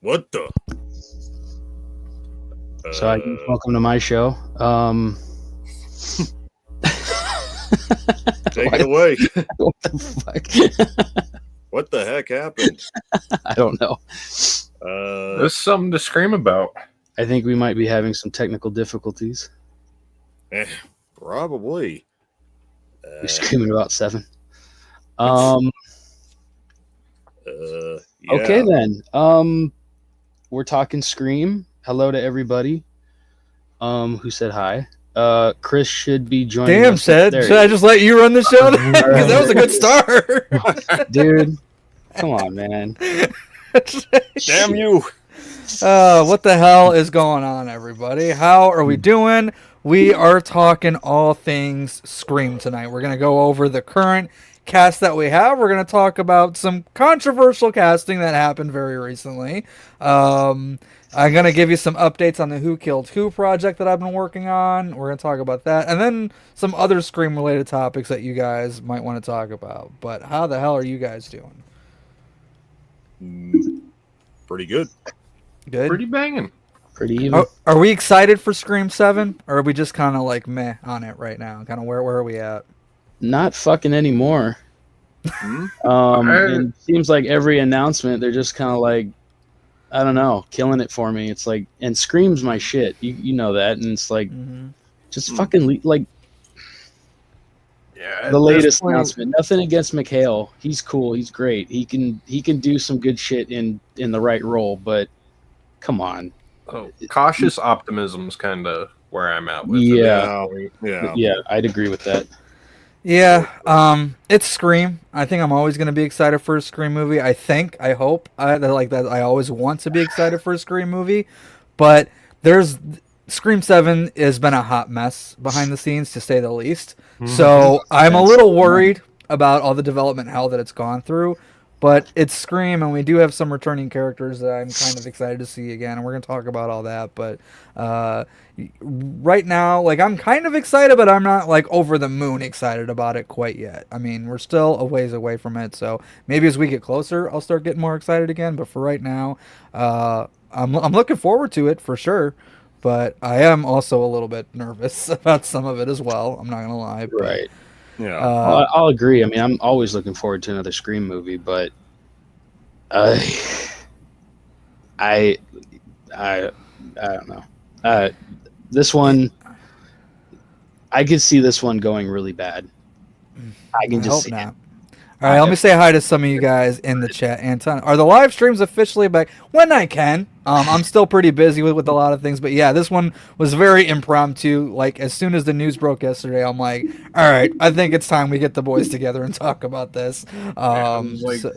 What the? So I guess welcome to my show. Take it away. What the fuck? What the heck happened? I don't know. There's something to scream about. I think we might be having some technical difficulties. Probably. We're screaming about 7. Yeah. Okay then. We're talking Scream. Hello to everybody. Who said hi? Chris should be joining. Damn, us. Sed. There Should you I go. just let you run the show? Because that was a good start. Dude? Come on, man. Damn you. What the hell is going on, everybody? How are we doing? We are talking all things Scream tonight. We're going to go over the current cast that we have. We're going to talk about some controversial casting that happened very recently. I'm going to give you some updates on the Who Killed Who project that I've been working on. We're going to talk about that. And then some other Scream-related topics that you guys might want to talk about. But how the hell are you guys doing? Pretty good. Good? Pretty banging. Pretty even. Are we excited for Scream 7? Or are we just kind of like meh on it right now? Kind of where are we at? Not fucking anymore. And it seems like every announcement, they're just kind of like, I don't know, killing it for me. It's like, and Scream's my shit. You know that. And it's like, just fucking, like, Yeah. the latest announcement. Nothing against McHale. He's cool. He's great. He can do some good shit in the right role. But come on. Cautious optimism's kind of where I'm at with Yeah. it. Yeah. I'd agree with that. Yeah, it's Scream. I think I'm always going to be excited for a Scream movie. I hope. I always want to be excited for a Scream movie. But Scream 7 has been a hot mess behind the scenes, to say the least. So I'm a little worried about all the development hell that it's gone through. But it's Scream, and we do have some returning characters that I'm kind of excited to see again, and we're going to talk about all that. But right now, like, I'm kind of excited, but I'm not, like, over the moon excited about it quite yet. I mean, we're still a ways away from it, so maybe as we get closer, I'll start getting more excited again. But for right now, I'm looking forward to it, for sure. But I am also a little bit nervous about some of it as well. I'm not going to lie. But, Right. Yeah. I'll agree. I mean, I'm always looking forward to another Scream movie, but I don't know. This one, I could see this one going really bad. I can I just hope see not. it. All right, let me say hi to some of you guys in the chat. Anton, are the live streams officially back? When I can. I'm still pretty busy with a lot of things, but yeah, this one was very impromptu. Like, as soon as the news broke yesterday, I'm like, all right, I think it's time we get the boys together and talk about this.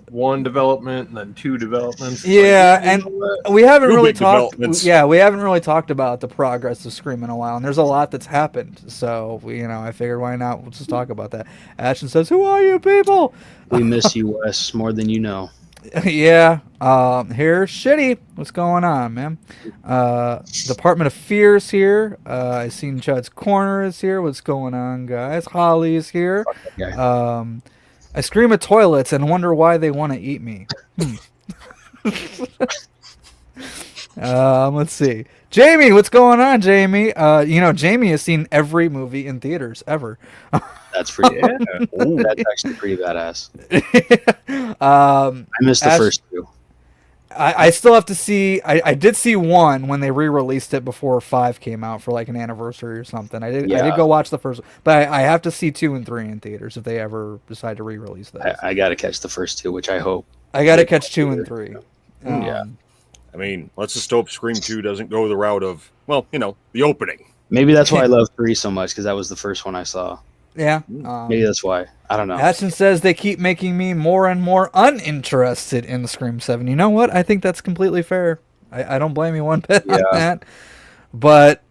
One development and then 2 developments. Yeah, and we haven't Two really big talked. developments. Yeah, we haven't really talked about the progress of Scream in a while, and there's a lot that's happened. So I figured why not? We'll just talk about that. Ashton says, "Who are you people?" We miss you, Wes, more than you know. Yeah. Here's Shitty. What's going on, man? Department of Fears here. I seen Chud's Corner is here. What's going on, guys? Holly is here. Yeah. I scream at toilets and wonder why they want to eat me. Let's see. Jamie, what's going on, Jamie? Jamie has seen every movie in theaters ever. That's pretty. Ooh. That's actually pretty badass. I I missed the first 2. I still have to see. I did see 1 when they re-released it before 5 came out for like an anniversary or something. I did go watch the first, but I have to see 2 and 3 in theaters if they ever decide to re-release those. I got to catch the first 2, which I hope. I got to catch 2 and 3. Yeah. I mean, let's just hope Scream 2 doesn't go the route of, the opening. Maybe that's why I love 3 so much, because that was the first one I saw. Yeah. Maybe that's why. I don't know. Ashton says they keep making me more and more uninterested in Scream 7. You know what? I think that's completely fair. I don't blame you one bit on that. But,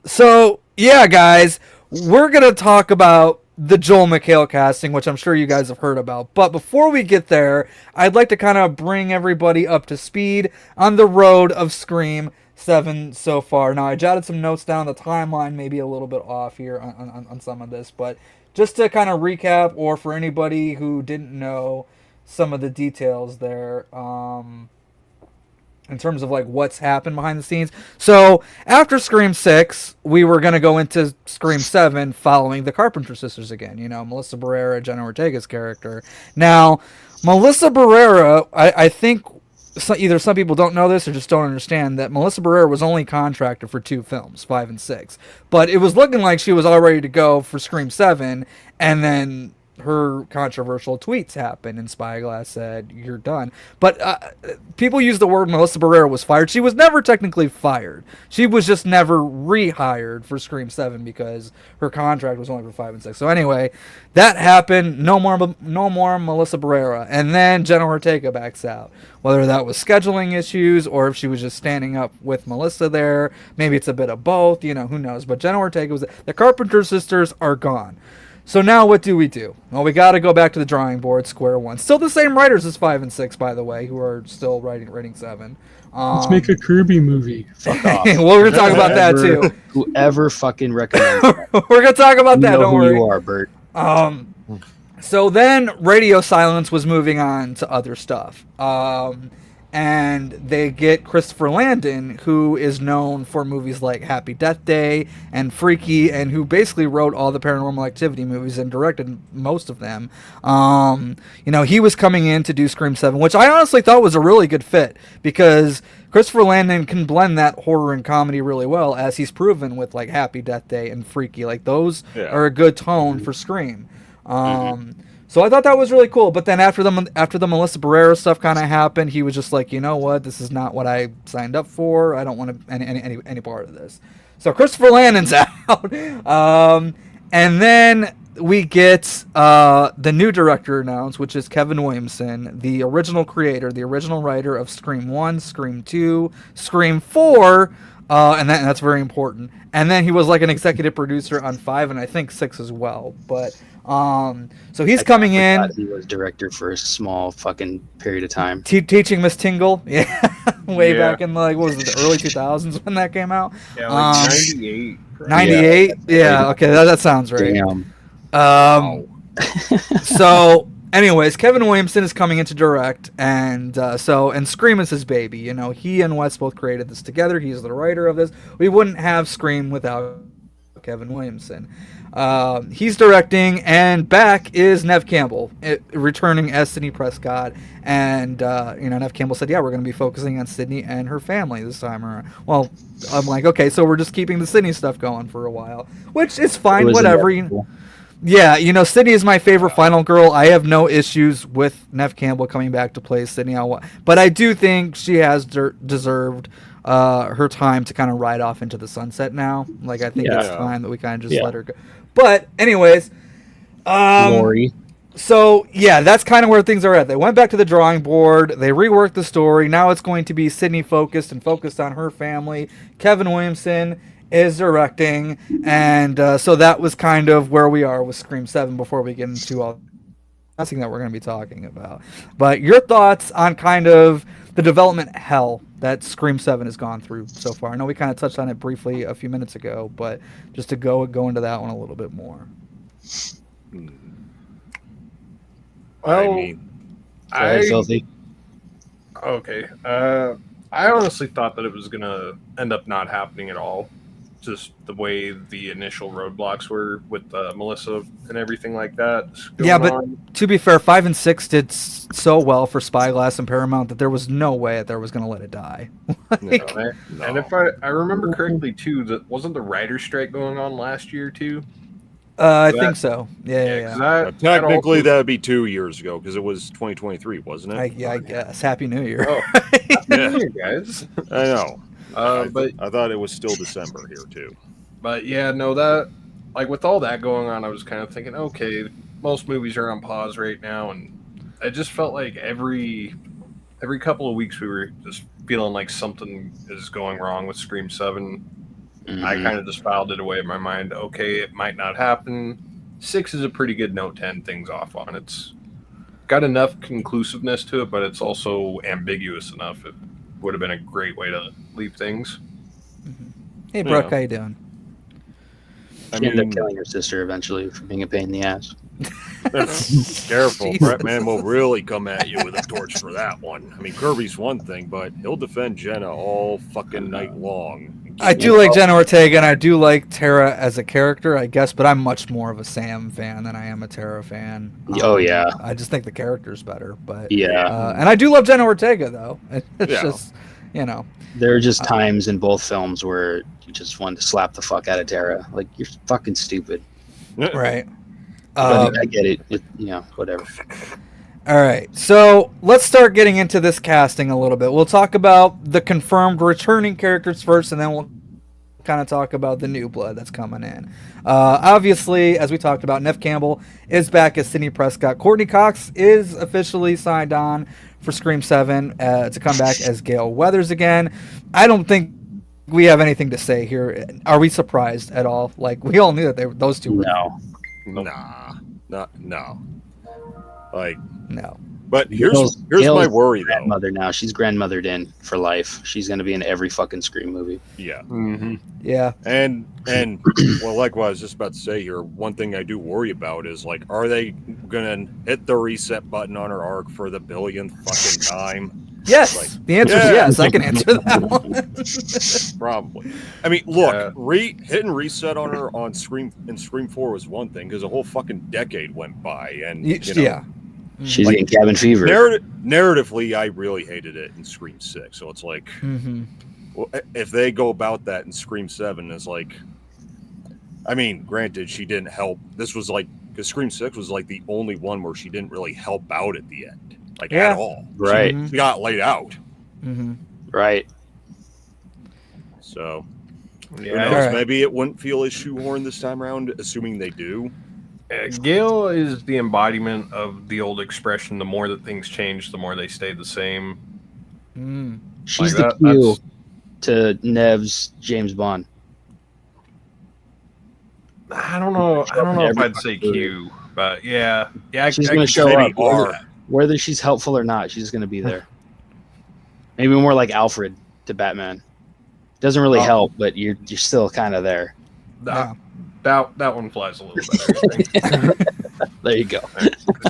so, yeah, guys, we're going to talk about the Joel McHale casting, which I'm sure you guys have heard about. But before we get there, I'd like to kind of bring everybody up to speed on the road of Scream 7 so far. Now, I jotted some notes down. The timeline may be a little bit off here on some of this, but just to kind of recap, or for anybody who didn't know, some of the details there. In terms of like what's happened behind the scenes. So after Scream 6, we were going to go into Scream 7 following the Carpenter sisters again. You know, Melissa Barrera, Jenna Ortega's character. Now, Melissa Barrera, I think either some people don't know this or just don't understand that Melissa Barrera was only contracted for 2 films, 5 and 6. But it was looking like she was all ready to go for Scream 7, and then her controversial tweets happened, and Spyglass said, "You're done." But people use the word Melissa Barrera was fired. She was never technically fired. She was just never rehired for Scream 7 because her contract was only for 5 and 6. So anyway, that happened. No more Melissa Barrera. And then Jenna Ortega backs out. Whether that was scheduling issues or if she was just standing up with Melissa there. Maybe it's a bit of both. You know, who knows. But Jenna Ortega was... The Carpenter sisters are gone. So now what do? Well, we got to go back to the drawing board, square one. Still the same writers as 5 and 6, by the way, who are still writing 7. Let's make a Kirby movie. Fuck off. Well, we're going to talk about that, too. Whoever fucking recommends that. We're going to talk about that, don't worry. You are, Bert. So then Radio Silence was moving on to other stuff. And they get Christopher Landon, who is known for movies like Happy Death Day and Freaky, and who basically wrote all the Paranormal Activity movies and directed most of them. You know, he was coming in to do Scream 7, which I honestly thought was a really good fit, because Christopher Landon can blend that horror and comedy really well, as he's proven with like Happy Death Day and Freaky. Like, those are a good tone for Scream. So I thought that was really cool. But then after the Melissa Barrera stuff kind of happened, he was just like, you know what, this is not what I signed up for. I don't want to any part of this. So Christopher Landon's out. And then we get the new director announced, which is Kevin Williamson, the original creator, the original writer of Scream 1, Scream 2, Scream 4, and that's very important. And then he was like an executive producer on 5 and I think 6 as well. But so he's coming in. He was director for a small fucking period of time. Teaching Miss Tingle, way back in like, what was it, the early 2000s when that came out? Yeah, like 98. 98? Yeah, okay, that sounds right. Damn. So, anyways, Kevin Williamson is coming in to direct, and Scream is his baby. You know, he and Wes both created this together. He's the writer of this. We wouldn't have Scream without Kevin Williamson. He's directing, and back is Neve Campbell, returning as Sidney Prescott. And Neve Campbell said, "Yeah, we're going to be focusing on Sidney and her family this time around." Well, I'm like, okay, so we're just keeping the Sidney stuff going for a while, which is fine, whatever. Yeah, you know, Sidney is my favorite final girl. I have no issues with Neve Campbell coming back to play Sidney, but I do think she has deserved her time to kind of ride off into the sunset now. Like, I think it's time that we kind of just let her go. But anyways, Lori. So yeah, that's kind of where things are at. They went back to the drawing board. They reworked the story. Now it's going to be Sidney focused and focused on her family. Kevin Williamson is directing, and so that was kind of where we are with Scream 7 before we get into all the thing that we're going to be talking about. But your thoughts on kind of the development hell that Scream 7 has gone through so far? I know we kind of touched on it briefly a few minutes ago, but just to go into that one a little bit more. Well, Filthy. Okay. I honestly thought that it was going to end up not happening at all. Just the way the initial roadblocks were with Melissa and everything like that. Yeah, but to be fair, 5 and 6 did so well for Spyglass and Paramount that there was no way that they was going to let it die. And if I remember correctly, too, that wasn't the writer's strike going on last year, too? I think so. Yeah. Technically, that would be 2 years ago because it was 2023, wasn't it? I guess. Happy New Year. Oh, Happy New Year, guys. I know. But I thought it was still December here too. But yeah, no, that like with all that going on, I was kind of thinking, okay, most movies are on pause right now, and I just felt like every couple of weeks we were just feeling like something is going wrong with Scream 7. Mm-hmm. I kind of just filed it away in my mind. Okay, it might not happen. 6 is a pretty good note to end things off on. It's got enough conclusiveness to it, but it's also ambiguous enough. It would have been a great way to leave things. Hey, Brooke, how you doing? She ended up killing her sister eventually for being a pain in the ass. Careful, Jesus. Brett Man will really come at you with a torch for that one. I mean, Kirby's one thing, but he'll defend Jenna all fucking night long. I do like Jenna Ortega, and I do like Tara as a character, I guess, but I'm much more of a Sam fan than I am a Tara fan. Oh, yeah. I just think the character's better, but Yeah. and I do love Jenna Ortega though. It's Yeah. just, you know, There are just times in both films where you just wanted to slap the fuck out of Tara. Like, you're fucking stupid. right. But I get it. Whatever. All right, so let's start getting into this casting a little bit. We'll talk about the confirmed returning characters first, and then we'll kind of talk about the new blood that's coming in. Obviously, as we talked about, Neve Campbell is back as Sidney Prescott. Courtney Cox is officially signed on for Scream 7 to come back as Gale Weathers again. I don't think we have anything to say here. Are we surprised at all? Like, we all knew that those two were... No. Like, No. but here's Gail's my worry though. Grandmother now. She's grandmothered in for life. She's going to be in every fucking Scream movie. Yeah. Mm-hmm. Yeah. And well, like what I was just about to say here, one thing I do worry about is, like, are they gonna hit the reset button on her arc for the billionth fucking time? Yes. Like, The answer is yeah. yes. I can answer that one. Probably. I mean, look, Yeah. hitting reset on her on Scream 4 was one thing, because a whole fucking decade went by, and you know, Yeah. She's Like, getting cabin fever. narratively, I really hated it in Scream 6. So it's like, Mm-hmm. well, if they go about that in Scream 7, it's like, I mean, granted, she didn't help. This was like, because Scream 6 was like the only one where she didn't really help out at the end, like Yeah. at all. Right. Mhm. She got laid out. Mm-hmm. Right. So who Yeah. knows? Alright. Maybe it wouldn't feel as shoehorned this time around, assuming they do. Gail is the embodiment of the old expression: the more that things change, the more they stay the same. Mm. She's Like the that- Q to Nev's James Bond. I don't know. I don't know if Every I'd say fucking Q, but yeah. She's I going to could show say up. R. Whether she's helpful or not, she's going to be there. Maybe more like Alfred to Batman. Doesn't really Oh. help, but you're still kind of there. Yeah. That one flies a little better. I think. There you go.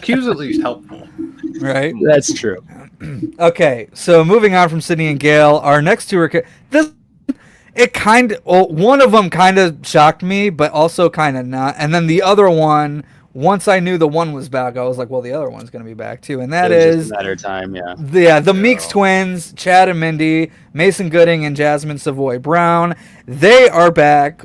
Q's at least helpful. Right. That's true. Okay, so moving on from Sydney and Gale, our next two are one of them kind of shocked me, but also kind of not. And then the other one, once I knew the one was back, I was like, well, the other one's going to be back too, and that It was is just a matter of time. Yeah. the Meeks twins, Chad and Mindy, Mason Gooding and Jasmine Savoy Brown. They are back.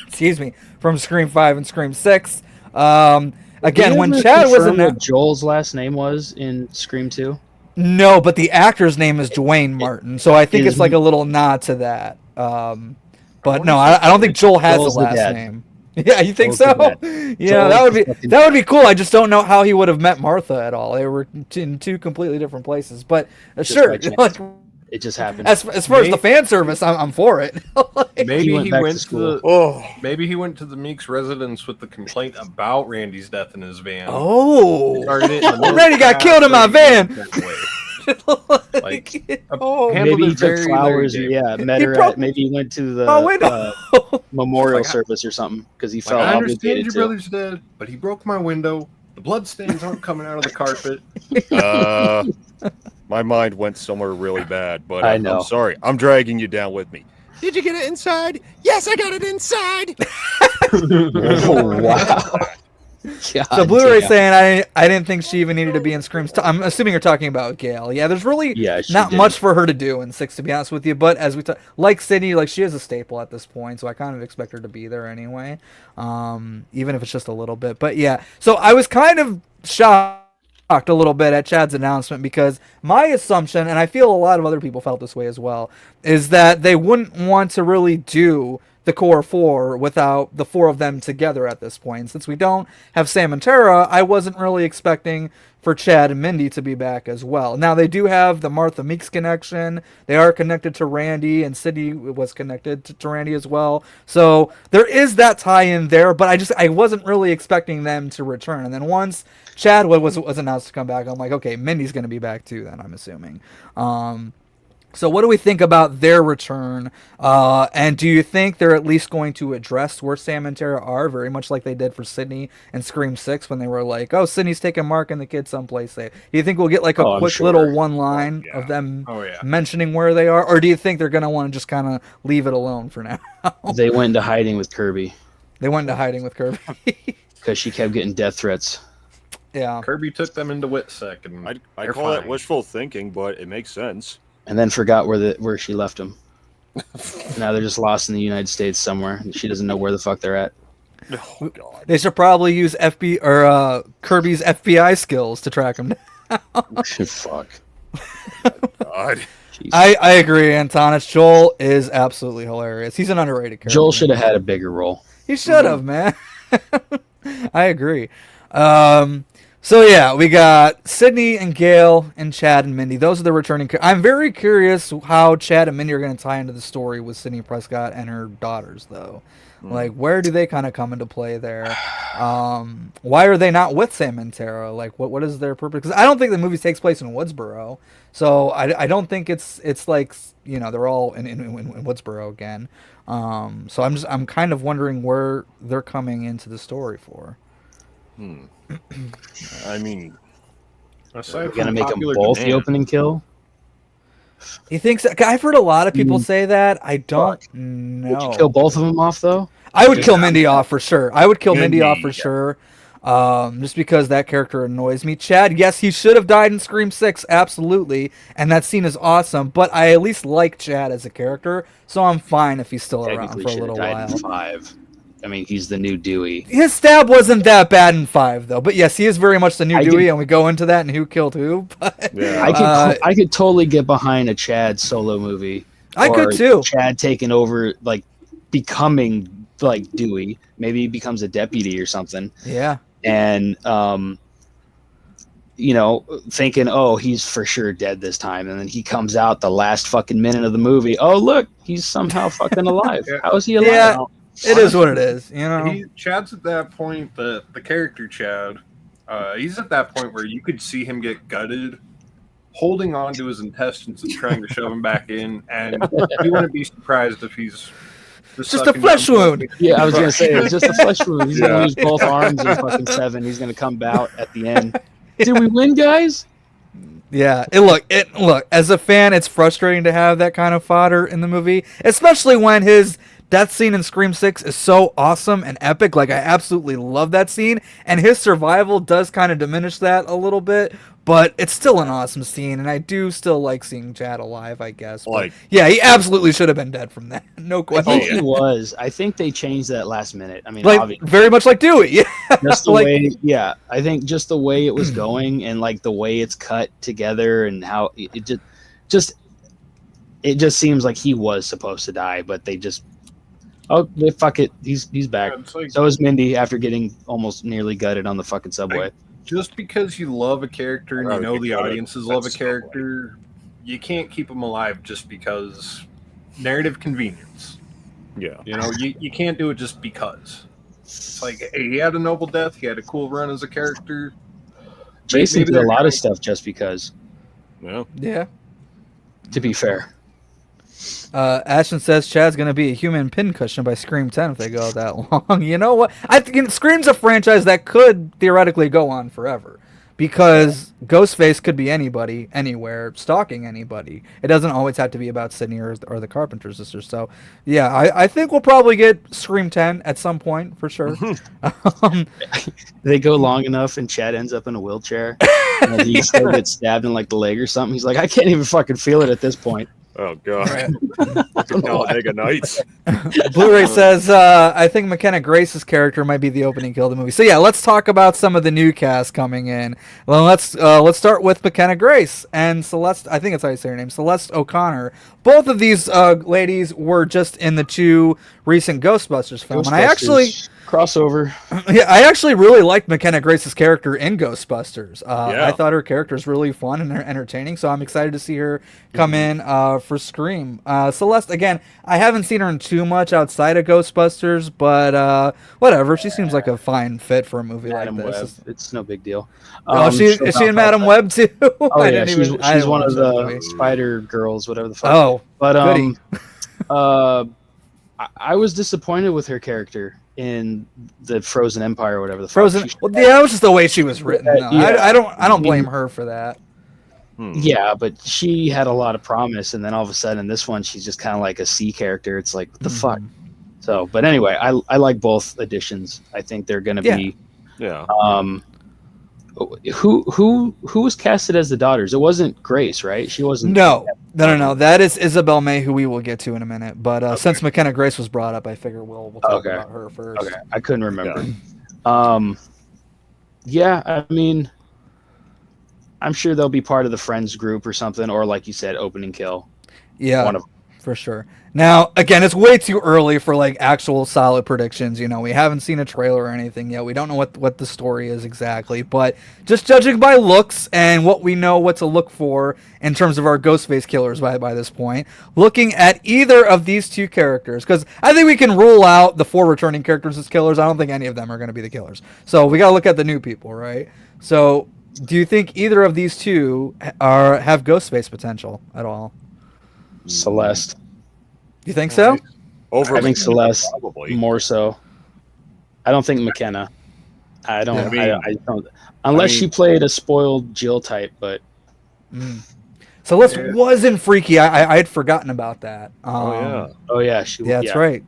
Excuse me, from Scream 5 and Scream 6. Again, when Chad was in what Joel's last name was in Scream 2. No, but the actor's name is Dwayne Martin, so I think it's like a little nod to that. But no, I don't think Joel has Joel's a the last dad. name. Yeah, you think Joel's so? the Yeah, Joel's that would be cool. I just don't know how he would have met Martha at all. They were in two completely different places. But sure, by chance. like, It just happened. as far as the fan service, I'm for it. Like, Maybe went he back to went to school. the Oh, maybe he went to the Meeks residence with the complaint about Randy's death in his van. oh, Started it in the Randy got killed in my van. Like, oh, handled Maybe he it took very, flowers. very Yeah, met He her broke at. Maybe he went to my the window. memorial Like, service or something because he Like, felt I understand obligated your to. brother's dead, but he broke my window. The bloodstains aren't coming out of the carpet. my mind went somewhere really bad, but I I'm know. sorry. I'm dragging you down with me. Did you get it inside? Yes, I got it inside. Oh wow! God So Blu-ray damn. saying I didn't think she even needed to be in Scream. I'm assuming you're talking about Gale. Yeah, there's really Yeah, she not did. much for her to do in 6, to be honest with you. But as we like Sydney, like she is a staple at this point, so I kind of expect her to be there anyway, even if it's just a little bit. But yeah, so I was kind of shocked a little bit at Chad's announcement because my assumption, and I feel a lot of other people felt this way as well, is that they wouldn't want to really do the core 4 without the 4 of them together at this point. Since we don't have Sam and Tara, I wasn't really expecting for Chad and Mindy to be back as well. Now they do have the Martha Meeks connection. They are connected to Randy, and Sydney was connected to Randy as well. So there is that tie-in there, but I wasn't really expecting them to return. And then once Chad was announced to come back, I'm like, okay, Mindy's going to be back too then, I'm assuming. So what do we think about their return? And do you think they're at least going to address where Sam and Tara are, very much like they did for Sydney and Scream 6 when they were like, oh, Sydney's taking Mark and the kid someplace safe. Do you think we'll get like a quick little one line of them mentioning where they are? Or do you think they're going to want to just kind of leave it alone for now? They went into hiding with Kirby. They went into hiding with Kirby. Because she kept getting death threats. Yeah. Kirby took them into WITSEC. And I call that wishful thinking, but it makes sense. And then forgot where she left him. Now they're just lost in the United States somewhere. And she doesn't know where the fuck they're at. Oh, God. They should probably use Kirby's FBI skills to track him down. Fuck. God. I agree, Antonis. Joel is absolutely hilarious. He's an underrated character. Joel should have had a bigger role. He should have, man. I agree. So yeah, we got Sydney and Gail and Chad and Mindy. Those are the returning. I'm very curious how Chad and Mindy are going to tie into the story with Sydney Prescott and her daughters, though. Like, where do they kind of come into play there? Why are they not with Sam and Tara? Like, what is their purpose? Because I don't think the movie takes place in Woodsboro, so I don't think it's like, you know, they're all in Woodsboro again. So I'm kind of wondering where they're coming into the story for. I mean, You're gonna make them both the opening kill. He thinks I've heard a lot of people say that. I don't know. Would you kill both of them off though? I would kill Mindy off for sure. I would kill Mindy off for sure. Just because that character annoys me. Chad, yes, he should have died in Scream 6, absolutely. And that scene is awesome. But I at least like Chad as a character, so I'm fine if he's still around for a little while. In 5. I mean, he's the new Dewey. His stab wasn't that bad in 5, though. But yes, he is very much the new Dewey, and we go into that and who killed who. But I could totally get behind a Chad solo movie. I could too. Chad taking over, like becoming like Dewey. Maybe he becomes a deputy or something. Yeah. And you know, thinking, oh, he's for sure dead this time, and then he comes out the last fucking minute of the movie. Oh, look, he's somehow fucking alive. How is he alive? Yeah. It is what it is, you know. Chad's at that point, the character Chad, he's at that point where you could see him get gutted, holding on to his intestines and trying to shove him back in, and you wouldn't be surprised if he's just a flesh wound. Yeah, I was gonna say it's just a flesh wound. He's gonna lose both arms in fucking 7. He's gonna come out at the end. Did we win, guys? Yeah, look. As a fan, it's frustrating to have that kind of fodder in the movie, especially when his death scene in Scream 6 is so awesome and epic. Like, I absolutely love that scene, and his survival does kind of diminish that a little bit, but it's still an awesome scene, and I do still like seeing Chad alive, I guess. But, yeah, he absolutely should have been dead from that. No question. I think he was. I think they changed that last minute. I mean, like, obviously, very much like Dewey. Yeah. Just the way, yeah. I think just the way it was going and like the way it's cut together and how it just seems like he was supposed to die, but they just. Oh, fuck it. He's back. Like, so is Mindy after getting almost nearly gutted on the fucking subway. Just because you love a character and you know the audiences love a character, you can't keep them alive just because narrative convenience. Yeah. You know, you can't do it just because. It's like, hey, he had a noble death. He had a cool run as a character. Jason did a lot of stuff just because. Yeah. To be fair. Ashton says Chad's going to be a human pincushion by Scream 10 if they go that long. You know what? I think Scream's a franchise that could theoretically go on forever because Ghostface could be anybody, anywhere, stalking anybody. It doesn't always have to be about Sydney or the Carpenter sisters. So, yeah, I think we'll probably get Scream 10 at some point for sure. They go long enough and Chad ends up in a wheelchair and he still gets stabbed in like the leg or something. He's like, I can't even fucking feel it at this point. Oh, God. Talladega Nights. Blu-ray says, I think McKenna Grace's character might be the opening kill of the movie. So, yeah, let's talk about some of the new cast coming in. Well, let's start with McKenna Grace and Celeste. I think that's how you say her name. Celeste O'Connor. Both of these ladies were just in the 2 recent Ghostbusters films. And I actually crossover. Yeah, I actually really liked McKenna Grace's character in Ghostbusters. Yeah. I thought her character is really fun and entertaining, so I'm excited to see her come in for Scream. Celeste, again, I haven't seen her in too much outside of Ghostbusters, but whatever. She seems like a fine fit for a movie Madam like Web. this. It's no big deal. Oh, is she in Madam Web too? Oh I yeah, didn't even- I she's didn't one watch of that the movie. Spider Girls, whatever the fuck. Oh, but goody. I was disappointed with her character in the Frozen Empire, or whatever the fuck. Frozen. She- Well, yeah, that was just the way she was written. Though. Yeah. I don't blame her for that. Yeah, but she had a lot of promise, and then all of a sudden, in this one, she's just kind of like a C character. It's like, what the fuck? So, but anyway, I like both editions. I think they're going to be. Yeah. Who was casted as the daughters? It wasn't Grace, right? She wasn't. No. That is Isabel May, who we will get to in a minute. But since McKenna Grace was brought up, I figure we'll talk Okay. about her first. Okay, I couldn't remember. Yeah, I mean, I'm sure they'll be part of the Friends group or something, or like you said, opening kill. Yeah, One of for sure. Now, again, it's way too early for like actual solid predictions. You know, we haven't seen a trailer or anything yet. We don't know what the story is exactly, but just judging by looks and what we know what to look for in terms of our Ghostface killers by this point, looking at either of these two characters, because I think we can rule out the 4 returning characters as killers. I don't think any of them are going to be the killers. So we got to look at the new people, right? So do you think either of these two have Ghostface potential at all? Celeste. You think so? Over I think Celeste probably. more so. I don't think McKenna. I don't. Yeah, I don't. Unless mean- she played a spoiled Jill type, but Celeste wasn't freaky. I had forgotten about that. oh yeah, she. Yeah, that's right.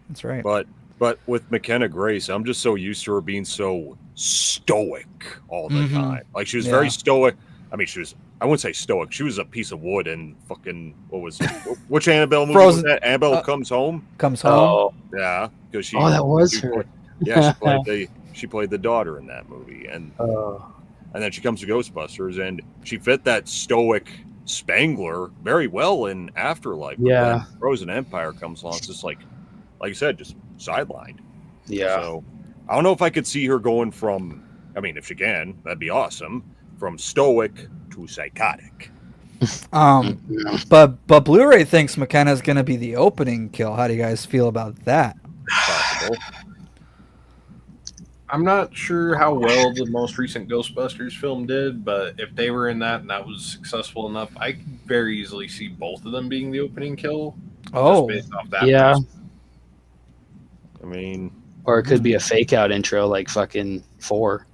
That's right. But with McKenna Grace, I'm just so used to her being so stoic all the Mhm. time. Like she was Yeah. very stoic. I mean, I wouldn't say stoic. She was a piece of wood in fucking what was it? Which Annabelle movie Frozen. was that? Annabelle Comes Home. Comes home. Oh, Yeah, because she. oh, that was she her. played- yeah, she played the daughter in that movie, and Oh, then she comes to Ghostbusters, and she fit that stoic Spangler very well in Afterlife. But Yeah. then Frozen Empire comes along, it's just like you said, just sidelined. yeah. So I don't know if I could see her going from, I mean, if she can, that'd be awesome, from stoic to psychotic. But Blu-ray thinks McKenna's gonna be the opening kill. How do you guys feel about that? Possible. I'm not sure how well the most recent Ghostbusters film did, but if they were in that and that was successful enough, I could very easily see both of them being the opening kill. Oh, Just based off that. Yeah. I mean, Or it could be a fake out intro like fucking 4.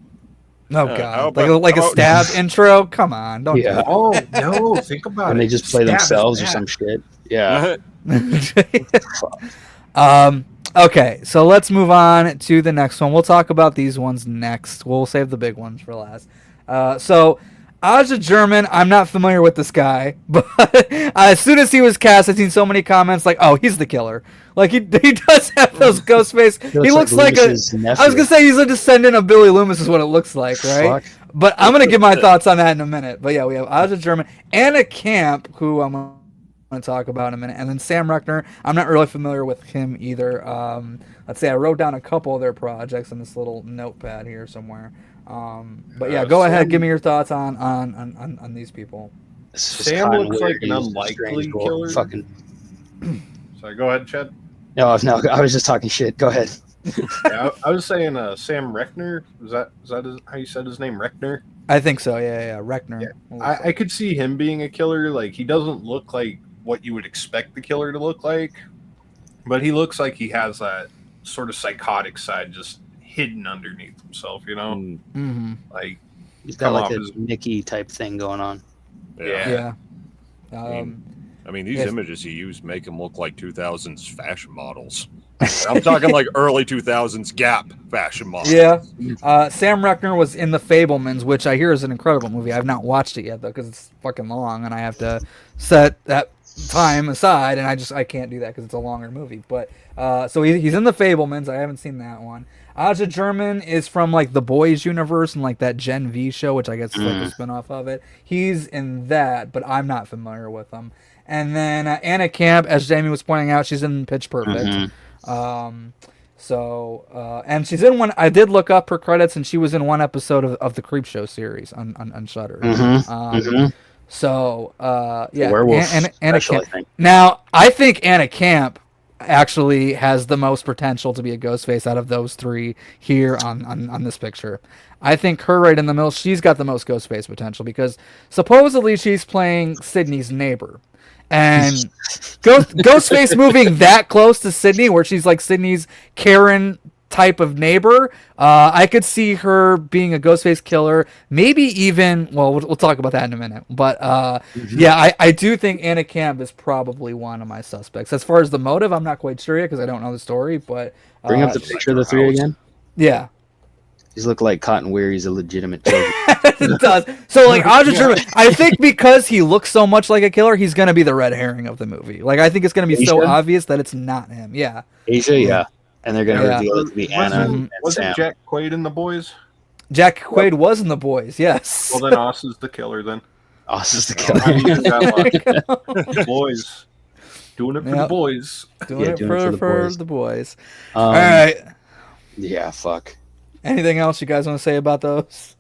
oh how god, about- like a how stab intro. Come on, don't. Yeah. Oh no! Think about And it. they just play Stab is themselves or bad. some shit. Yeah. Okay, so let's move on to the next one. We'll talk about these ones next. We'll save the big ones for last. So Aja German, I'm not familiar with this guy, but as soon as he was cast, I've seen so many comments like, "Oh, he's the killer." Like he does have those ghost face. He looks like a. Loomis's nephew. I was gonna say he's a descendant of Billy Loomis, is what it looks like, right? Fuck. But I'm gonna give my thoughts on that in a minute. But yeah, we have Aja German, Anna Camp, who I'm going to talk about in a minute, and then Sam Reckner. I'm not really familiar with him either. Let's see, I wrote down a couple of their projects in this little notepad here somewhere. But yeah, go ahead, give me your thoughts on these people. It's just Sam looks continuity, like an it's unlikely strange bull. killer. Fucking. Sorry, go ahead, Chad. No, I was just talking shit. Go ahead. Yeah, I was saying Sam Reckner. Is that how you said his name? Reckner. I think so. Yeah. Reckner. I could see him being a killer. Like he doesn't look like what you would expect the killer to look like, but he looks like he has that sort of psychotic side just hidden underneath himself. You know, Mm-hmm. like He's got Come like off a as- Mickey type thing going on. Yeah. Yeah. I mean, these Yes. images he used make him look like 2000s fashion models. I'm talking like early 2000s Gap fashion models. Yeah. Sam Reckner was in The Fablemans, which I hear is an incredible movie. I've not watched it yet though, because it's fucking long, and I have to set that time aside, and I can't do that because it's a longer movie. But so he's in The Fablemans. I haven't seen that one. Aja German is from like the Boys universe and like that Gen V show, which I guess is like a spinoff of it. He's in that, but I'm not familiar with him. And then Anna Camp, as Jamie was pointing out, she's in Pitch Perfect. So, and she's in one. I did look up her credits, and she was in one episode of the Creepshow series on Shudder. So, yeah, Werewolf Anna special, Camp. I think. Now, I think Anna Camp actually has the most potential to be a Ghostface out of those three here on this picture. I think her right in the middle, she's got the most Ghostface potential because supposedly she's playing Sydney's neighbor. And Ghostface moving that close to Sydney, where she's like Sydney's Karen type of neighbor, I could see her being a Ghostface killer. Maybe even, well, we'll talk about that in a minute. But yeah, I do think Anna Camp is probably one of my suspects. As far as the motive, I'm not quite sure yet because I don't know the story. But Bring up the picture of the three again. Yeah. These look like Cotton Weary's illegitimate children. It does. So, like, I think because he looks so much like a killer, he's going to be the red herring of the movie. Like, I think it's going to be so Asia? obvious that it's not him. Yeah. Asia, yeah. And they're going to Yeah. reveal it to be Anna and Wasn't Sam. Jack Quaid in The Boys? Jack Quaid was in The Boys, yes. Well, then Oz is the killer. Then Oz is the How do you killer. use that logic? The boys, doing it for the Yep. boys. Doing Yeah, it doing it for for the boys. Um, All right. Yeah, fuck. Anything else you guys want to say about those?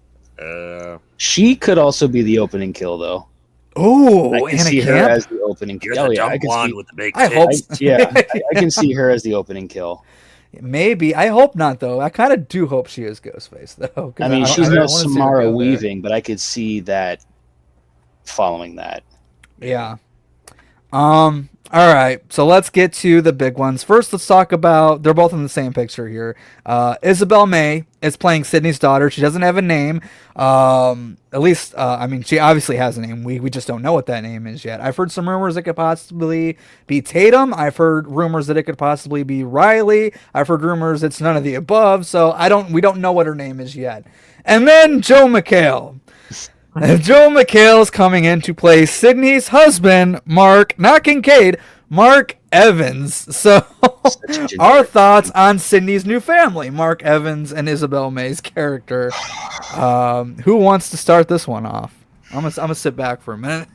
She could also be the opening kill, though. Oh, I can Anna see her Camp? as the opening You're kill. the Oh, yeah, dumb I can blonde see. with the big I hope tits. I can see her as the opening kill. Maybe. I hope not, though. I kind of do hope she is Ghostface, though. 'cause I mean, she's don't no wanna see her Samara go there. Weaving, but I could see that following that. Yeah. All right. So let's get to the big ones. First, let's talk about. They're both in the same picture here. Isabel May is playing Sydney's daughter. She doesn't have a name. At least, I mean, she obviously has a name. We just don't know what that name is yet. I've heard some rumors it could possibly be Tatum. I've heard rumors that it could possibly be Riley. I've heard rumors it's none of the above. So we don't know what her name is yet. And then Joe McHale. Joe McHale's coming in to play Sydney's husband, Mark, not Kincaid, Mark Evans. So, our thoughts on Sydney's new family, Mark Evans and Isabel May's character. Who wants to start this one off? I'm gonna sit back for a minute.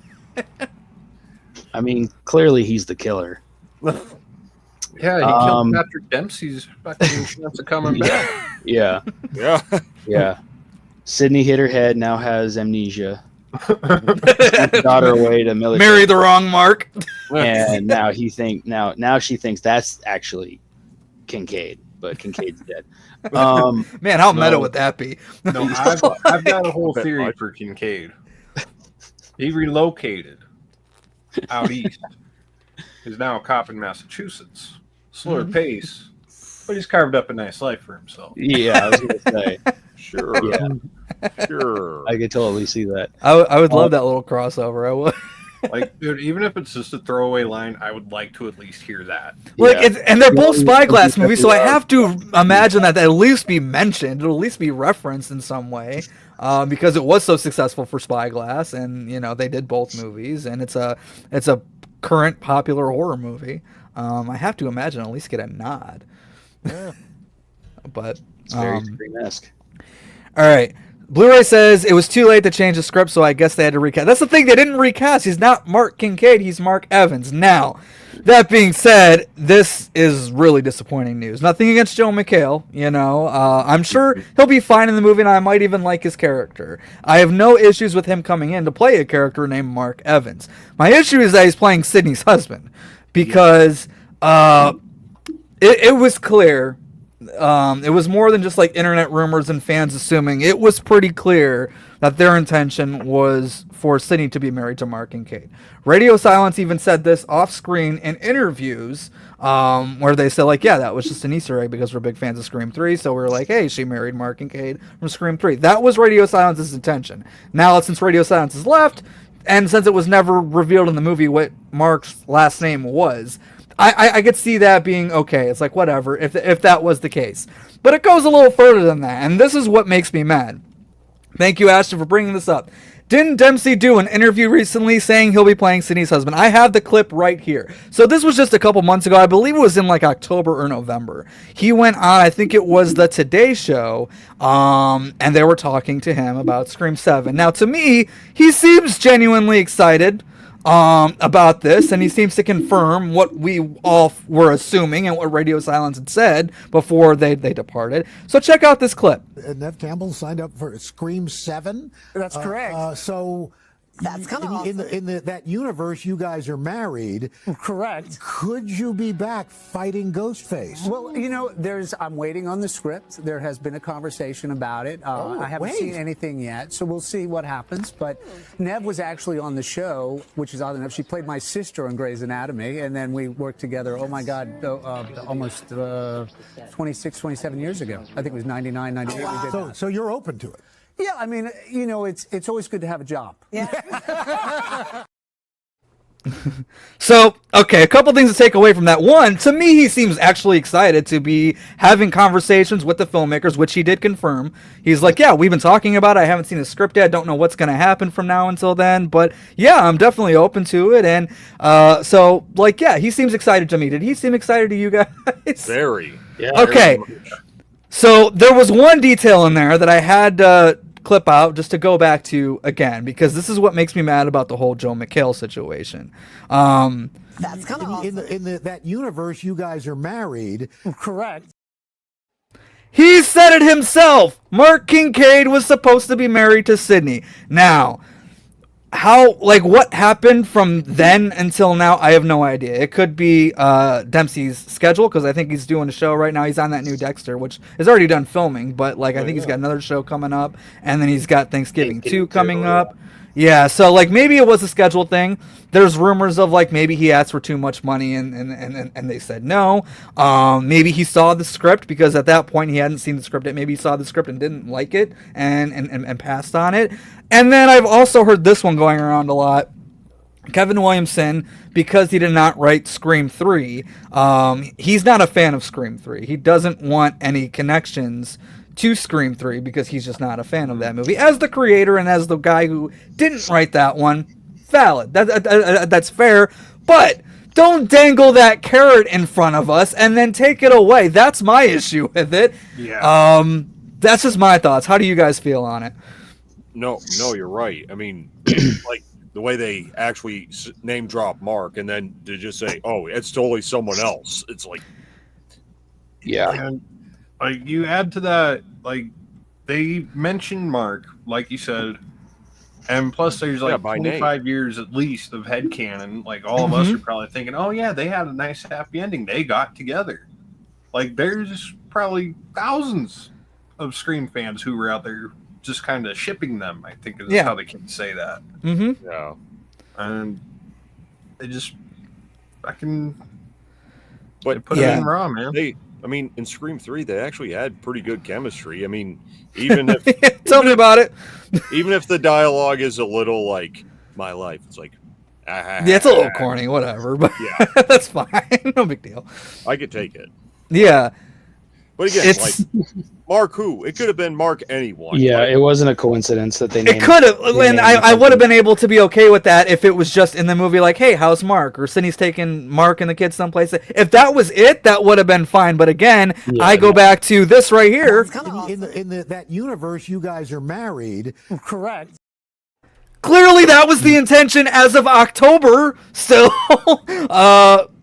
I mean, clearly he's the killer. Yeah, he killed Patrick Dempsey's fucking chance of coming back. Yeah, Yeah. yeah. Sydney hit her head, now has amnesia. Sent the daughter away to military. Marry the wrong Mark. And now now she thinks that's actually Kincaid, but Kincaid's dead. Man, how meta No. would that be? No, I've got a whole theory for Kincaid. He relocated out east. He's now a cop in Massachusetts. Slower pace, but he's carved up a nice life for himself. Yeah, I was gonna say. Sure. Yeah, Sure. I could totally see that. I would love that little crossover. I would. Like, dude, even if it's just a throwaway line, I would like to at least hear that. Like, Yeah. and they're both Spyglass movies, so I have to imagine that at least be mentioned. It'll at least be referenced in some way, because it was so successful for Spyglass, and they did both movies, and it's a current popular horror movie. I have to imagine at least get a nod. Yeah. But It's very Scream-esque. all right. Blu-ray says it was too late to change the script, so I guess they had to recast. That's the thing, they didn't recast. He's not Mark Kincaid, he's Mark Evans. Now, that being said, this is really disappointing news. Nothing against Joe McHale, I'm sure he'll be fine in the movie, and I might even like his character. I have no issues with him coming in to play a character named Mark Evans. My issue is that he's playing Sydney's husband, because it was clear. It was more than just like internet rumors and fans assuming. It was pretty clear that their intention was for Sydney to be married to Mark Kincaid. Radio Silence even said this off screen in interviews, where they said like, yeah, that was just an Easter egg because we're big fans of Scream 3. So we were like, hey, she married Mark Kincaid from Scream 3. That was Radio Silence's intention. Now, since Radio Silence has left, and since it was never revealed in the movie what Mark's last name was, I could see that being okay. It's like, whatever, if that was the case. But it goes a little further than that, and this is what makes me mad. Thank you, Ashton, for bringing this up. Didn't Dempsey do an interview recently saying he'll be playing Sydney's husband? I have the clip right here. So this was just a couple months ago. I believe it was in like October or November. He went on, I think it was the Today Show, and they were talking to him about Scream 7. Now, to me, he seems genuinely excited. about this, and he seems to confirm what we all were assuming and what Radio Silence had said before they departed. So check out this clip. Nev Campbell signed up for Scream 7. That's correct. So that's kind of awesome. in that universe, you guys are married. Correct. Could you be back fighting Ghostface? Well, you know, I'm waiting on the script. There has been a conversation about it. I haven't seen anything yet, so we'll see what happens. But Nev was actually on the show, which is odd enough. She played my sister on Grey's Anatomy, and then we worked together, oh my God, almost 26, 27 years ago. I think it was 99, 98. We did that. So you're open to it? Yeah, I mean, you know, it's always good to have a job. Yeah. So, okay, a couple things to take away from that. One, to me, he seems actually excited to be having conversations with the filmmakers, which he did confirm. He's like, yeah, we've been talking about it. I haven't seen the script yet. Don't know what's going to happen from now until then. But, yeah, I'm definitely open to it. And so, like, yeah, he seems excited to me. Did he seem excited to you guys? Very. Yeah. Okay. So there was one detail in there that I had to clip out just to go back to again, because this is what makes me mad about the whole Joel McHale situation. That's kind of awesome. In that universe, you guys are married. Correct. He said it himself. Mark Kincaid was supposed to be married to Sydney. Now, how, like, what happened from then until now, I have no idea. It could be Dempsey's schedule, because I think he's doing a show right now. He's on that new Dexter, which is already done filming, but, like, I think he's got another show coming up, and then he's got Thanksgiving 2 coming up. Yeah, so, like, maybe it was a schedule thing. There's rumors of, like, maybe he asked for too much money and they said no. Maybe he saw the script, because at that point he hadn't seen the script yet. Maybe he saw the script and didn't like it and passed on it. And then I've also heard this one going around a lot. Kevin Williamson, because he did not write Scream 3, he's not a fan of Scream 3. He doesn't want any connections to Scream 3 because he's just not a fan of that movie. As the creator and as the guy who didn't write that one, valid. That's fair, but don't dangle that carrot in front of us and then take it away. That's my issue with it. Yeah. That's just my thoughts. How do you guys feel on it? No, you're right. I mean, like the way they actually name drop Mark and then to just say, "Oh, it's totally someone else." It's like, Yeah. And like you add to that, like they mentioned Mark, like you said, and plus there's like 25 years at least of headcanon. Like all of us are probably thinking, "Oh yeah, they had a nice happy ending. They got together." Like there's probably thousands of Scream fans who were out there just kind of shipping them, I think is how they can say that. Mm-hmm. yeah. And they just fucking But put it in raw, man. I mean, in Scream 3, they actually had pretty good chemistry. I mean, even if tell me about it. even if the dialogue is a little like my life, it's like, yeah, it's a little corny, whatever, but yeah, that's fine. No big deal. I could take it. Yeah. But again, It's- like Mark who? It could have been Mark anyone. Yeah, Like, it wasn't a coincidence that they It named could have, they and named I it would have been able to be okay with that if it was just in the movie, like, hey, how's Mark? Or Sydney's taking Mark and the kids someplace. If that was it, that would have been fine. But again, Yeah, I go back to this right here. In that universe, you guys are married. Correct. Clearly, that was the intention as of October. Still,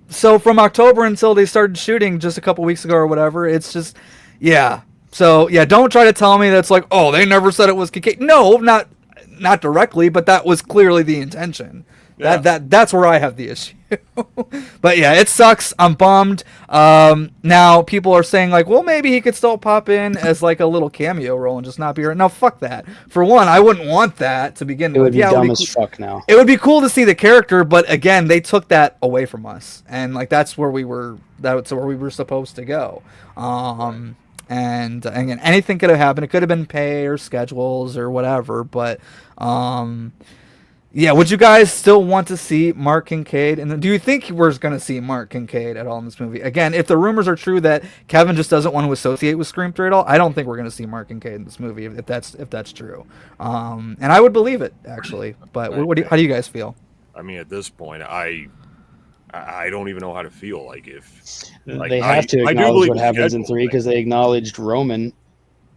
so from October until they started shooting just a couple weeks ago or whatever, it's just, yeah. So yeah, don't try to tell me that's like, oh, they never said it was Kincaid. No, not directly, but that was clearly the intention. Yeah. That's where I have the issue. But yeah, it sucks. I'm bummed. Now people are saying like, well, maybe he could still pop in as like a little cameo role and just not be here. No, fuck that. For one, I wouldn't want that to begin It with. would be Yeah, dumb as fuck now. it would be cool to see the character, but again, they took that away from us, and like that's where we were supposed to go. And again, anything could have happened. It could have been pay or schedules or whatever, but yeah, would you guys still want to see Mark Kincaid? And do you think we're going to see Mark Kincaid at all in this movie? Again, if the rumors are true that Kevin just doesn't want to associate with Scream 3 at all, I don't think we're going to see Mark Kincaid in this movie if that's true. And I would believe it actually. But how do you guys feel? I mean, at this point, I don't even know how to feel. Like if like, They have to I do acknowledge believe what the happens in schedule 3 thing. because they acknowledged Roman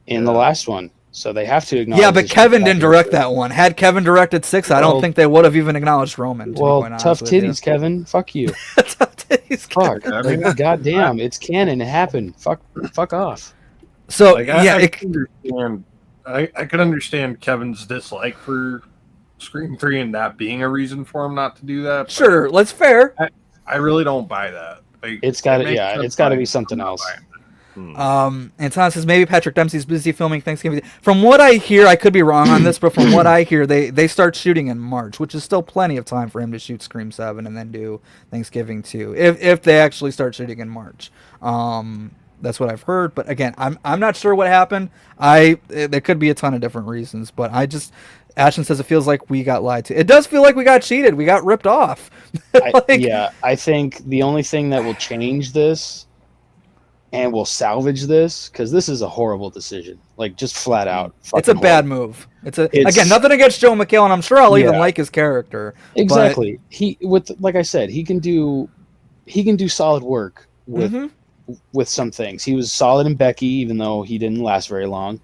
in the last one. So they have to acknowledge. Yeah, but this Kevin didn't direct shit. that one. Had Kevin directed 6, I don't Well- think they would have even acknowledged Roman. To Well, be quite tough honest with you. titties, Kevin. Fuck you. Tough titties, Kevin. Fuck. I mean, Like, goddamn, it's canon. It happened. Fuck off. So Like, yeah, I can understand. I could understand Kevin's dislike for Scream 3 and that being a reason for him not to do that. but sure, that's fair. I really don't buy that. Like, It's got to, it makes yeah, sense, it's got to but be something I'm not else. buying it. And Tom says maybe Patrick Dempsey's busy filming Thanksgiving. From what I hear, I could be wrong on this, but from what I hear, they start shooting in March, which is still plenty of time for him to shoot Scream 7 and then do Thanksgiving 2, if they actually start shooting in March. That's what I've heard, but again, I'm not sure what happened. There could be a ton of different reasons, but Ashton says it feels like we got lied to. It does feel like we got cheated. We got ripped off. I think the only thing that will change this and will salvage this, because this is a horrible decision, like just flat out. It's a bad move. Again, nothing against Joe McHale, and I'm sure I'll even like his character. Exactly. Like I said, he can do solid work with some things. He was solid in Becky, even though he didn't last very long.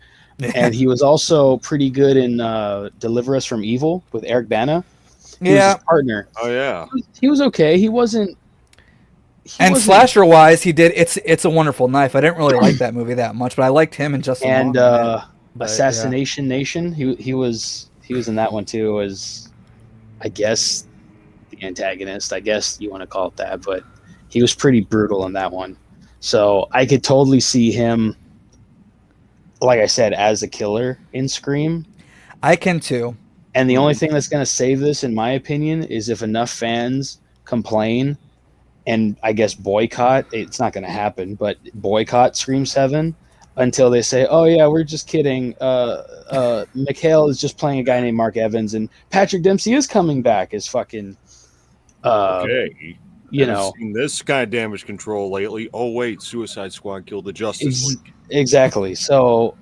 And he was also pretty good in Deliver Us from Evil with Eric Bana. He was his partner. Oh yeah. He was okay. He wasn't. Slasher wise, he did. It's a Wonderful Knife. I didn't really like that movie that much, but I liked him and Justin. Long, Assassination Nation. He was in that one too, as I guess the antagonist. I guess you want to call it that, but he was pretty brutal in that one. So I could totally see him, like I said, as a killer in Scream. I can too. And the only thing that's going to save this, in my opinion, is if enough fans complain and I guess boycott. It's not going to happen, but boycott Scream 7 until they say, "Oh yeah, we're just kidding. McHale is just playing a guy named Mark Evans, and Patrick Dempsey is coming back as fucking." Okay. You know, seen this kind of damage control lately. Oh wait, Suicide Squad killed the Justice League. Exactly. So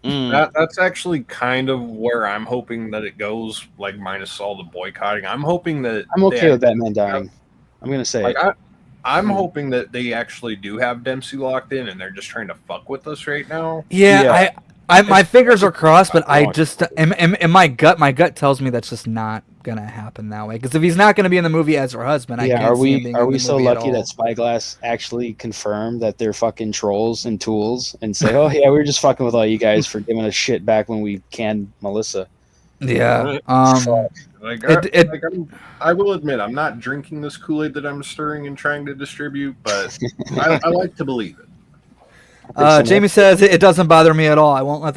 That's actually kind of where I'm hoping that it goes, like minus all the boycotting. I'm hoping that I'm okay with Batman dying. I'm gonna say like it. I'm hoping that they actually do have Dempsey locked in, and they're just trying to fuck with us right now. Yeah. My fingers are crossed, but I just in my gut tells me that's just not gonna happen that way. Because if he's not gonna be in the movie as her husband, I can't see him being are in we the so movie at lucky all. that Spyglass actually confirmed that they're fucking trolls and tools and say, "Oh yeah, we were just fucking with all you guys for giving us shit back when we canned Melissa." Yeah. I will admit, I'm not drinking this Kool-Aid that I'm stirring and trying to distribute, but I like to believe it. Jamie says it doesn't bother me at all. I won't let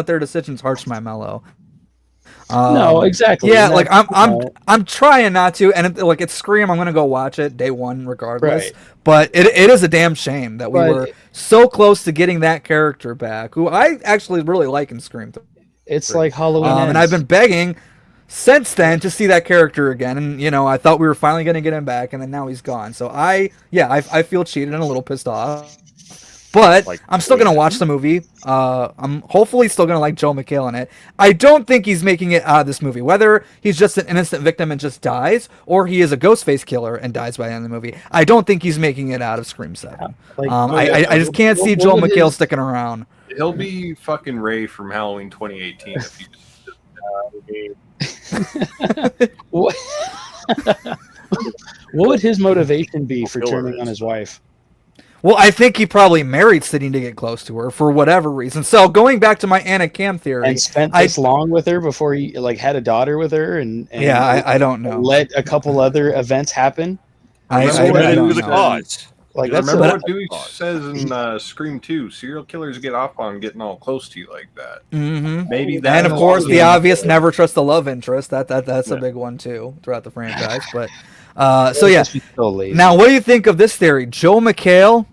their decisions harsh my mellow. No, exactly. Yeah, And like that's, I'm trying not to, and it's Scream. I'm gonna go watch it day one regardless. Right. But it is a damn shame that we were so close to getting that character back, who I actually really like in Scream. It's like Halloween. And I've been begging since then to see that character again, and I thought we were finally gonna get him back, and then now he's gone. So I feel cheated and a little pissed off. But I'm still gonna watch the movie. I'm hopefully still gonna like Joe McHale in it. I don't think he's making it out of this movie. Whether he's just an innocent victim and just dies, or he is a Ghostface killer and dies by the end of the movie, I don't think he's making it out of Scream 7. I just can't see Joe McHale sticking around. He'll be fucking Ray from Halloween 2018 if he just what would his motivation be for turning on his wife? Well, I think he probably married Sydney to get close to her for whatever reason. So going back to my Anna Cam theory, and spent this long with her before he had a daughter with her, and I don't know. Let a couple other events happen. I don't know. Cause. Like remember what Dewey says in Scream 2: serial killers get off on getting all close to you like that. Mm-hmm. Maybe that. And of course, the obvious never trust the love interest. That's a big one too throughout the franchise. But so yeah. Now, what do you think of this theory? Joe McHale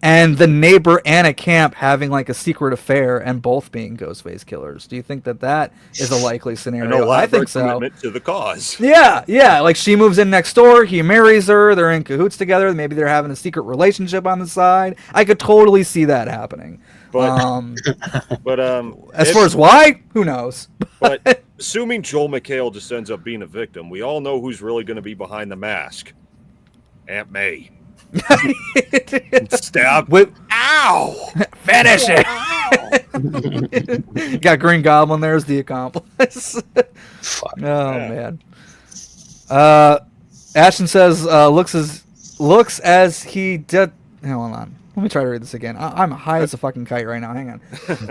and the neighbor Anna Camp having like a secret affair and both being Ghostface killers. Do you think that is a likely scenario? I think so. Commitment to the cause. Yeah. Like she moves in next door, he marries her, they're in cahoots together. Maybe they're having a secret relationship on the side. I could totally see that happening. But as far as why, who knows? But assuming Joel McHale just ends up being a victim, we all know who's really going to be behind the mask. Aunt May. Stab. Ow! Finish it. Got Green Goblin there as the accomplice. Fuck. Oh Yeah. man. Ashton says looks as he did. Hold on. Let me try to read this again. I'm high as a fucking kite right now. Hang on.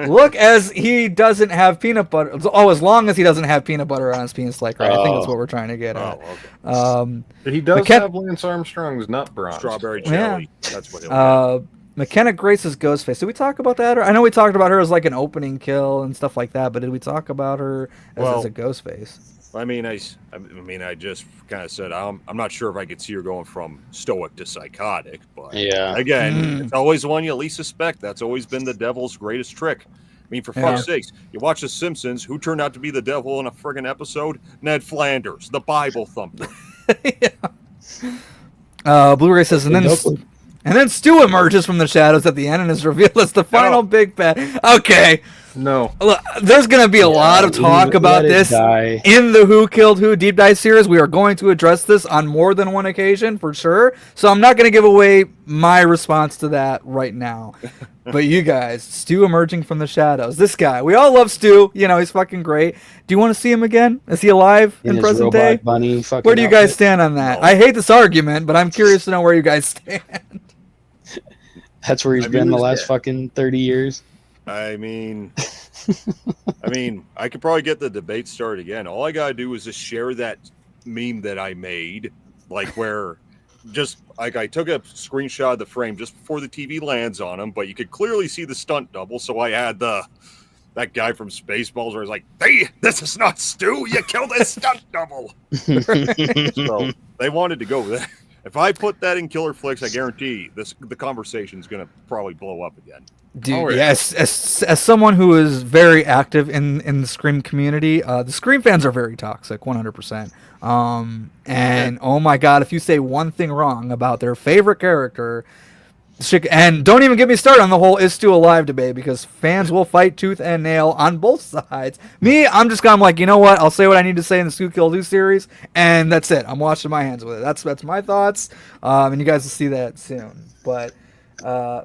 Look as he doesn't have peanut butter. Oh, as long as he doesn't have peanut butter on his penis, like right. I think that's what we're trying to get at. Okay. He does McKen- have Lance Armstrong's nut bronze. Strawberry Yeah. jelly. That's what he'll get. McKenna Grace's Ghostface. Did we talk about that? Or I know we talked about her as like an opening kill and stuff like that, but did we talk about her as a Ghostface? I mean, I just kind of said I'm not sure if I could see her going from stoic to psychotic, but Yeah. again, it's always the one you least suspect. That's always been the devil's greatest trick. I mean, for fuck's sakes, you watch The Simpsons. Who turned out to be the devil in a friggin' episode? Ned Flanders, the Bible thumper. Blu-ray says, and then Stu emerges from the shadows at the end and is revealed as the final big bad. Okay. No. Look, there's going to be a lot of talk about this in the Who Killed Who Deep Dive series. We are going to address this on more than one occasion for sure. So I'm not going to give away my response to that right now. But you guys, Stu emerging from the shadows. This guy, we all love Stu. You know, he's fucking great. Do you want to see him again? Is he alive in present day? Bunny Where do you guys stand on that? No. I hate this argument, but I'm curious to know where you guys stand. That's where he's been the last fucking 30 years. I mean, I could probably get the debate started again. All I gotta do is just share that meme that I made, like where just like I took a screenshot of the frame just before the TV lands on him, but you could clearly see the stunt double. So I had that guy from Spaceballs where he's like, "Hey, this is not Stu. You killed his stunt double." So they wanted to go with that. If I put that in Killer Flicks, I guarantee the conversation's gonna probably blow up again. Dude, yes, as someone who is very active in the Scream community, the Scream fans are very toxic, 100%. And oh my god, if you say one thing wrong about their favorite character, and don't even get me started on the whole "is Stu alive" debate, because fans will fight tooth and nail on both sides. Me, I'm like, you know what? I'll say what I need to say in the Stu Killed Who series, and that's it. I'm washing my hands with it. That's my thoughts, and you guys will see that soon. But I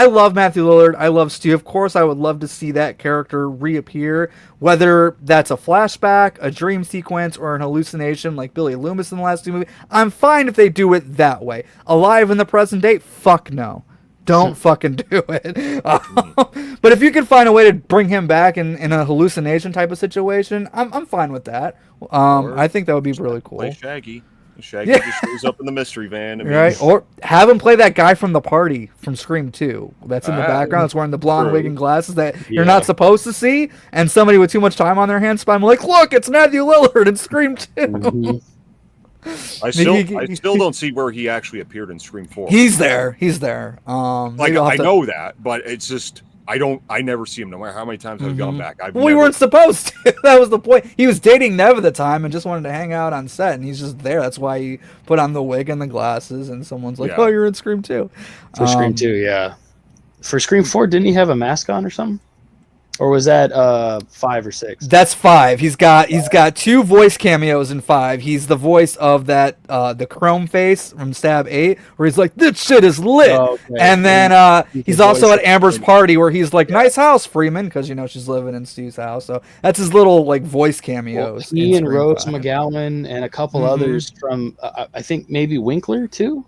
love Matthew Lillard. I love Stu. Of course, I would love to see that character reappear, whether that's a flashback, a dream sequence, or an hallucination like Billy Loomis in the last two movies. I'm fine if they do it that way. Alive in the present day? Fuck no. Don't fucking do it. But if you can find a way to bring him back in a hallucination type of situation, I'm fine with that. I think that would be really cool. Play Shaggy. Shaggy just shows up in the mystery van. I mean, right? Or have him play that guy from the party from Scream 2. That's in the background. That's wearing the blonde wig and glasses that you're not supposed to see. And somebody with too much time on their hands spy, I'm like, look, it's Matthew Lillard in Scream 2. Mm-hmm. I still don't see where he actually appeared in Scream 4. He's there. Like I know that, but it's just I never see him no matter how many times I've gone back. We weren't supposed to. That was the point. He was dating Nev at the time and just wanted to hang out on set, and he's just there. That's why he put on the wig and the glasses, and someone's like, "Oh, you're in Scream 2." For Scream 2, yeah. For Scream 4, didn't he have a mask on or something? Or was that 5 or 6? That's 5. He's got 2 voice cameos in 5. He's the voice of that the Chrome face from Stab 8, where he's like, "This shit is lit." Oh, okay. And then he's also at Amber's party, where he's like, "Nice house, Freeman," because she's living in Stu's house. So that's his little like voice cameos. Well, he and Rose McGowan and a couple others from I think maybe Winkler too.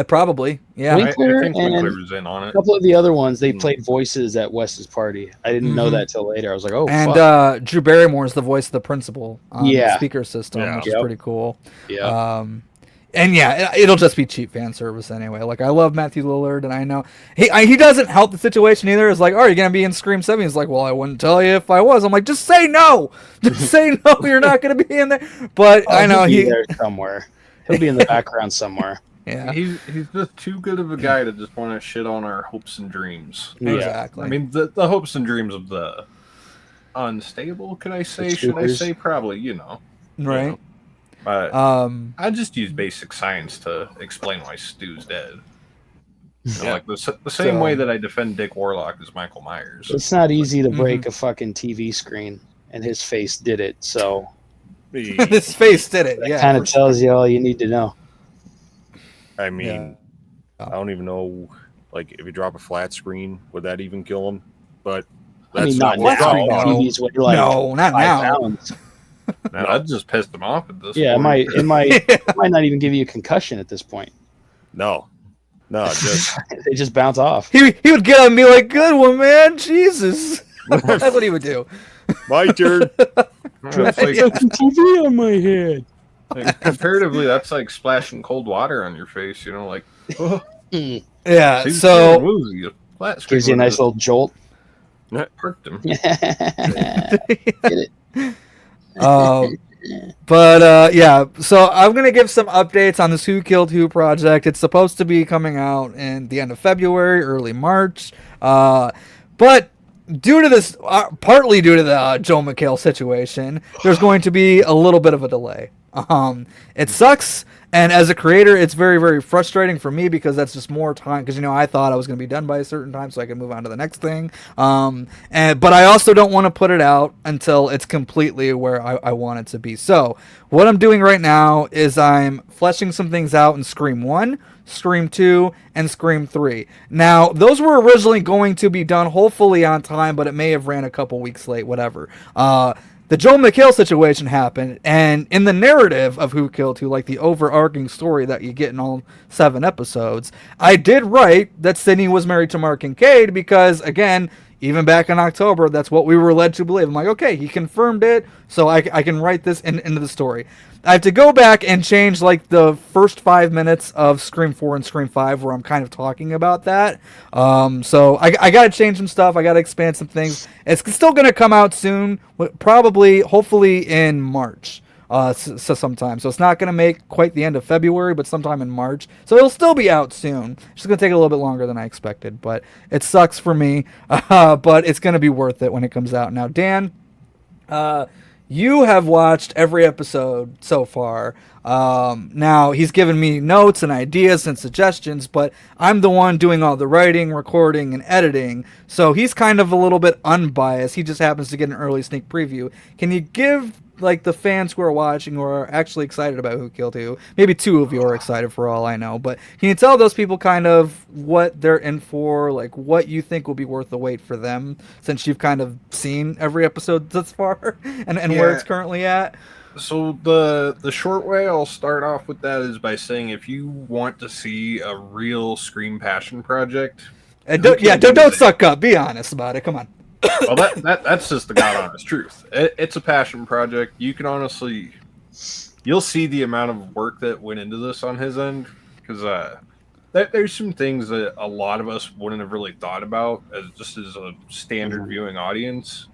Probably, yeah. Winkler, I think and Winkler was in on it. A couple of the other ones, they played voices at Wes's party. I didn't know that till later. I was like, oh, and fuck. Drew Barrymore is the voice of the principal on the speaker system, which is pretty cool. Yeah. And yeah, it'll just be cheap fan service anyway. Like, I love Matthew Lillard, and I know he doesn't help the situation either. It's like, oh, you're gonna be in Scream 7. He's like, well, I wouldn't tell you if I was. I'm like, just say no. Just say no. You're not gonna be in there. But I know he'll be there somewhere. He'll be in the background somewhere. Yeah, he's just too good of a guy to just want to shit on our hopes and dreams. Exactly. I mean, the hopes and dreams of the unstable. Could I say? Should I say? Probably. Right. But I just use basic science to explain why Stu's dead. Like the same way that I defend Dick Warlock as Michael Myers. It's not easy to break a fucking TV screen, and his face did it. So his face did it. That kind of tells you all you need to know. I mean, I don't even know. Like, if you drop a flat screen, would that even kill him? but I that's mean, not not what now. we're talking about. TV's weigh like No, not 5 now. pounds. No, that just pissed him off at this Yeah, point. it might not even give you a concussion at this point. No, just They just bounce off. He would get on me like, good one, man. Jesus. That's what he would do. my turn. It's like, TV on my head. like, comparatively, that's like splashing cold water on your face. You know, like Yeah, he's so woozy. Flat Gives you a nice little jolt. Parked him. Get it? Yeah, so I'm gonna give some updates on this Who Killed Who project. It's supposed to be coming out in the end of February, early March, but due to this, partly due to the Joel McHale situation, there's going to be a little bit of a delay. It sucks, and as a creator, it's very, very frustrating for me because that's just more time. Because I thought I was going to be done by a certain time, so I could move on to the next thing. But I also don't want to put it out until it's completely where I want it to be. So what I'm doing right now is I'm fleshing some things out in Scream 1, Scream 2, and Scream 3. Now, those were originally going to be done hopefully on time, but it may have ran a couple weeks late, whatever. The Joel McHale situation happened, and in the narrative of Who Killed Who, like the overarching story that you get in all 7 episodes, I did write that Sydney was married to Mark Kincaid because, again, even back in October, that's what we were led to believe. I'm like, okay, he confirmed it, so I can write this into the story. I have to go back and change like the first 5 minutes of Scream 4 and Scream 5 where I'm kind of talking about that. So I got to change some stuff. I got to expand some things. It's still going to come out soon, probably, hopefully in March. So sometime. So it's not going to make quite the end of February, but sometime in March. So it'll still be out soon. It's just going to take a little bit longer than I expected, but it sucks for me. But it's going to be worth it when it comes out. Now, Dan, you have watched every episode so far. Now, he's given me notes and ideas and suggestions, but I'm the one doing all the writing, recording, and editing. So he's kind of a little bit unbiased. He just happens to get an early sneak preview. Can you give like the fans who are watching who are actually excited about Who Killed Who, maybe 2 of you are excited for all I know, but can you tell those people kind of what they're in for, like what you think will be worth the wait for them, since you've kind of seen every episode thus far and where it's currently at? So the short way I'll start off with that is by saying if you want to see a real Scream passion project, And don't suck up. Be honest about it. Come on. well, that's just the god honest truth. It's a passion project. You can honestly, you'll see the amount of work that went into this on his end, because there's some things that a lot of us wouldn't have really thought about as a standard viewing audience.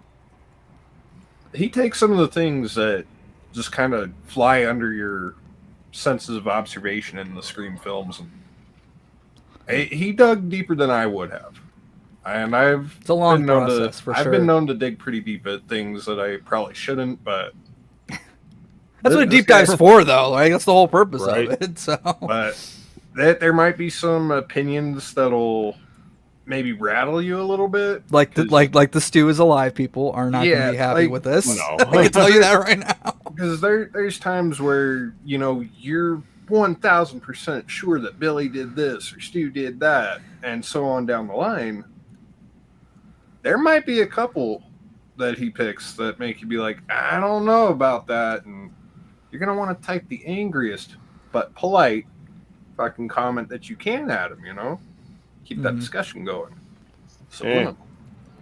He takes some of the things that just kind of fly under your senses of observation in the Scream films, and he dug deeper than I would have. And it's a long process, for sure. I've been known to dig pretty deep at things that I probably shouldn't, but that's what a deep dive's for, though. Like that's the whole purpose of it. So, but there might be some opinions that'll maybe rattle you a little bit. Like the stew is alive. People are not going to be happy with this. No. I can tell you that right now. Because there's times where you're 1,000% sure that Billy did this or Stu did that, and so on down the line. There might be a couple that he picks that make you be like, I don't know about that. And you're going to want to type the angriest but polite fucking comment that you can at him, Keep that discussion going. So,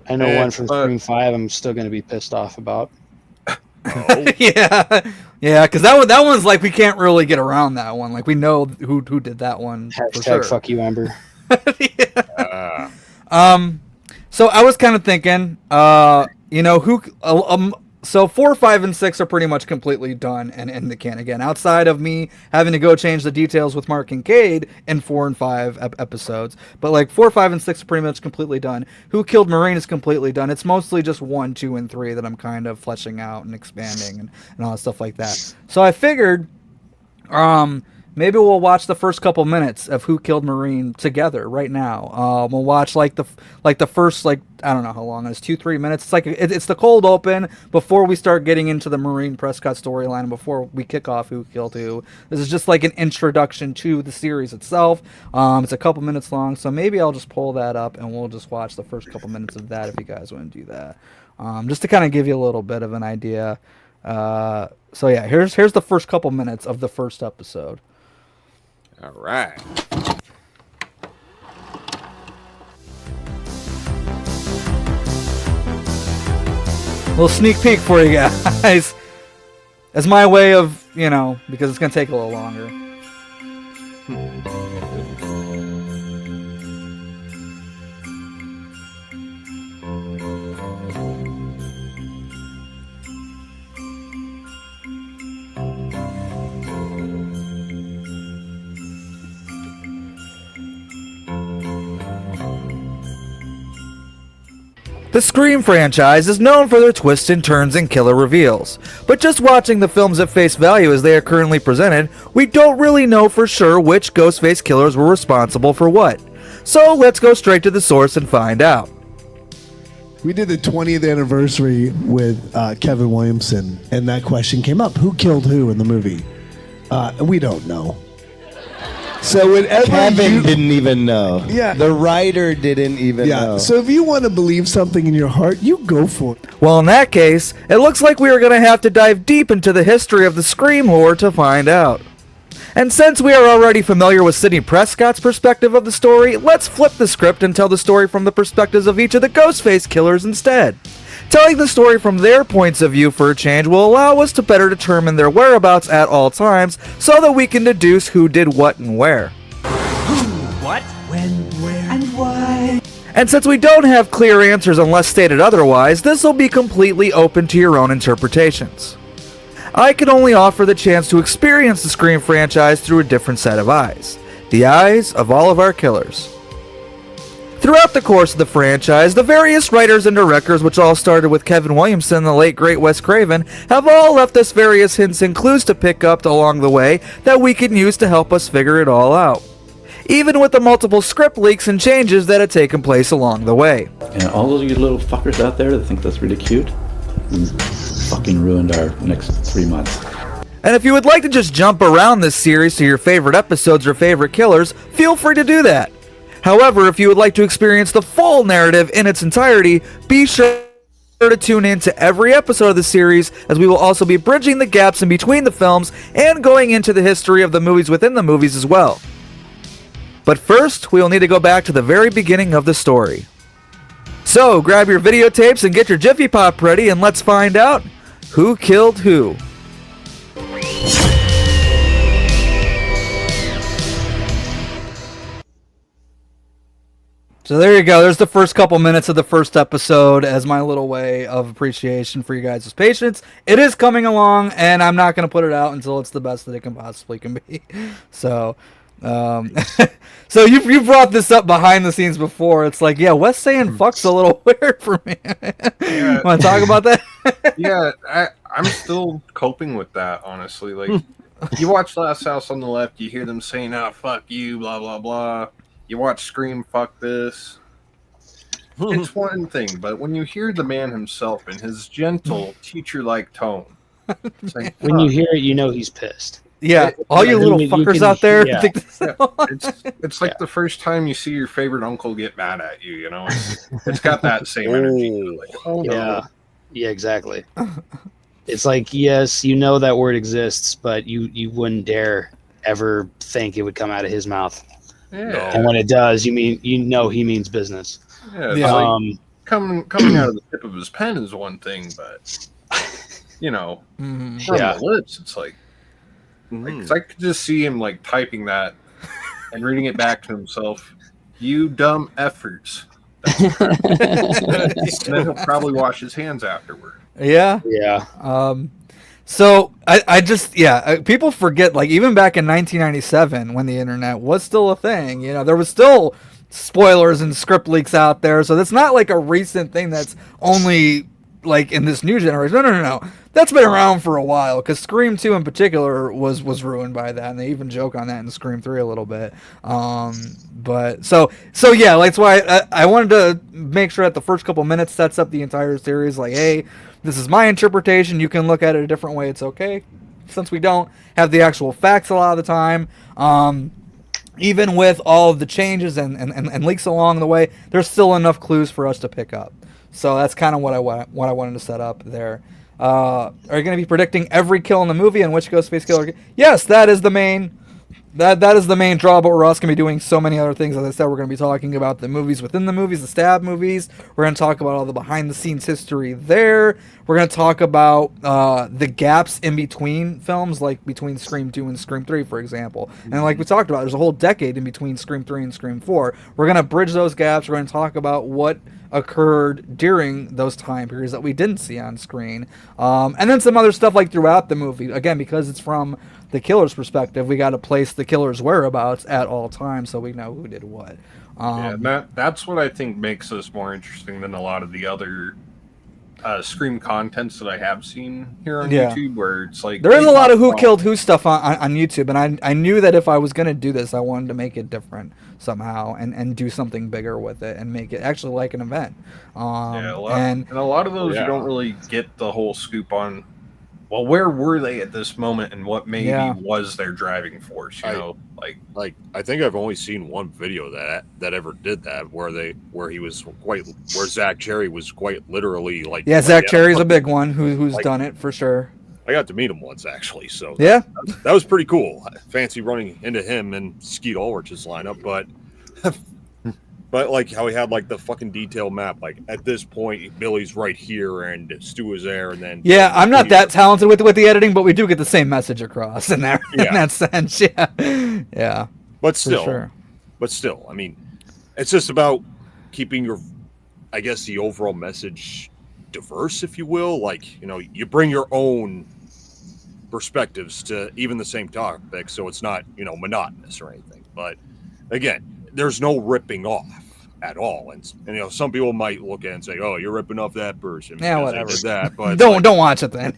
I know one from Scream 5 I'm still going to be pissed off about. Yeah, because that one's like we can't really get around that one. Like we know who did that one. Hashtag for sure. fuck you, Amber. So I was kind of thinking, so 4, 5, and 6 are pretty much completely done and in the can again. Outside of me having to go change the details with Mark Kincaid in 4 and 5 episodes, but like 4, 5, and 6 are pretty much completely done. Who Killed Maureen is completely done. It's mostly just 1, 2, and 3 that I'm kind of fleshing out and expanding and all that stuff like that. So I figured, maybe we'll watch the first couple minutes of Who Killed Marine together right now. We'll watch like the first, like, I don't know how long it is, 2-3 minutes. It's like it's the cold open before we start getting into the Marine Prescott storyline and before we kick off Who Killed Who. This is just like an introduction to the series itself. It's a couple minutes long, so maybe I'll just pull that up and we'll just watch the first couple minutes of that if you guys want to do that. Just to kind of give you a little bit of an idea. So yeah, here's the first couple minutes of the first episode. All right. Little sneak peek for you guys. As my way of, because it's gonna take a little longer. The Scream franchise is known for their twists and turns and killer reveals, but just watching the films at face value as they are currently presented, we don't really know for sure which Ghostface killers were responsible for what. So let's go straight to the source and find out. We did the 20th anniversary with Kevin Williamson, and that question came up. Who killed who in the movie? We don't know. So whenever Kevin didn't even know. Yeah. The writer didn't even know. So if you want to believe something in your heart, you go for it. Well, in that case, it looks like we are going to have to dive deep into the history of the Scream lore to find out. And since we are already familiar with Sidney Prescott's perspective of the story, let's flip the script and tell the story from the perspectives of each of the Ghostface killers instead. Telling the story from their points of view for a change will allow us to better determine their whereabouts at all times so that we can deduce who did what and where. What? When, where, and why? And since we don't have clear answers unless stated otherwise, this will be completely open to your own interpretations. I can only offer the chance to experience the Scream franchise through a different set of eyes. The eyes of all of our killers. Throughout the course of the franchise, the various writers and directors, which all started with Kevin Williamson and the late great Wes Craven, have all left us various hints and clues to pick up along the way that we can use to help us figure it all out. Even with the multiple script leaks and changes that have taken place along the way. And all those you little fuckers out there that think that's really cute, fucking ruined our next 3 months. And if you would like to just jump around this series to your favorite episodes or favorite killers, feel free to do that. However, if you would like to experience the full narrative in its entirety, be sure to tune in to every episode of the series, as we will also be bridging the gaps in between the films and going into the history of the movies within the movies as well. But first, we will need to go back to the very beginning of the story. So, grab your videotapes and get your Jiffy Pop ready, and let's find out who killed who. So there you go. There's the first couple minutes of the first episode as my little way of appreciation for you guys' patience. It is coming along, and I'm not going to put it out until it's the best that it can possibly can be. So, so you brought this up behind the scenes before. It's like, yeah, Wes saying fuck's a little weird for me. Yeah. Want to talk about that? Yeah, I'm still coping with that, honestly. Like, you watch Last House on the Left, you hear them saying, fuck you, blah, blah, blah. You watch Scream, fuck this. It's one thing, but when you hear the man himself in his gentle, teacher-like tone, it's like, When you hear it, you know he's pissed. Yeah, all you little fuckers out there. Yeah. it's like the first time you see your favorite uncle get mad at you, you know? It's got that same energy. Like, oh, no. Yeah, exactly. It's like, yes, you know that word exists, but you wouldn't dare ever think it would come out of his mouth. Yeah. And when it does, he means business. Yeah, it's like coming out of the tip of his pen is one thing, but from the lips, it's like, cause I could just see him like typing that and reading it back to himself. You dumb efforts. And then he'll probably wash his hands afterward. Yeah. So I just people forget, like, even back in 1997 when the internet was still a thing, there was still spoilers and script leaks out there. So that's not like a recent thing that's only like in this new generation. No. That's been around for a while, because Scream 2 in particular was ruined by that, and they even joke on that in Scream 3 a little bit. But so yeah, like, that's why I wanted to make sure that the first couple minutes sets up the entire series. Like, hey, this is my interpretation. You can look at it a different way. It's okay, since we don't have the actual facts a lot of the time. Even with all of the changes and leaks along the way, there's still enough clues for us to pick up. So that's kind of what I wanted to set up there. Are you going to be predicting every kill in the movie and which Ghostface killer? Yes, that is the main. That is the main draw, but we're also going to be doing so many other things. As I said, we're going to be talking about the movies within the movies, the stab movies. We're going to talk about all the behind-the-scenes history there. We're going to talk about the gaps in between films, like between Scream 2 and Scream 3, for example. And like we talked about, there's a whole decade in between Scream 3 and Scream 4. We're going to bridge those gaps. We're going to talk about what occurred during those time periods that we didn't see on screen. And then some other stuff like throughout the movie. Again, because it's from the killer's perspective, we got to place the killer's whereabouts at all times so we know who did what. That's what I think makes this more interesting than a lot of the other Scream contents that I have seen here on YouTube, where it's like... There is a lot of who killed who stuff on YouTube, and I knew that if I was going to do this, I wanted to make it different somehow and do something bigger with it and make it actually like an event. And a lot of those you don't really get the whole scoop on, well, where were they at this moment and what maybe was their driving force, you know? Like I think I've only seen one video that ever did that, where Zach Cherry was quite literally like... Yeah, Zach Cherry's a big one who's done it for sure. I got to meet him once, actually, so yeah, that was pretty cool. Fancy running into him and Skeet Ulrich's lineup, but like how he had like the fucking detail map, like at this point Billy's right here and Stu is there, and then I'm not that talented with the editing, but we do get the same message across in that sense. Yeah. But still, I mean, it's just about keeping your, I guess, the overall message diverse, if you will. Like, you know, you bring your own perspectives to even the same topic, so it's not, you know, monotonous or anything. But again, there's no ripping off at all, and you know, some people might look at it and say, "Oh, you're ripping off that person." Yeah, whatever. That, but don't watch it then.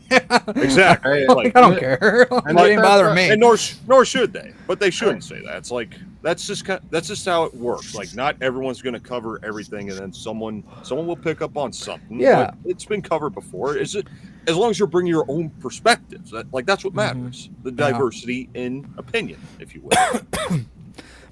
Exactly. Like, I don't care. It didn't bother me. And nor should they. But they shouldn't say that. It's like that's just how it works. Like, not everyone's going to cover everything, and then someone will pick up on something. Yeah, but it's been covered before. Is it? As long as you're bringing your own perspectives, that's what matters. The diversity in opinion, if you will.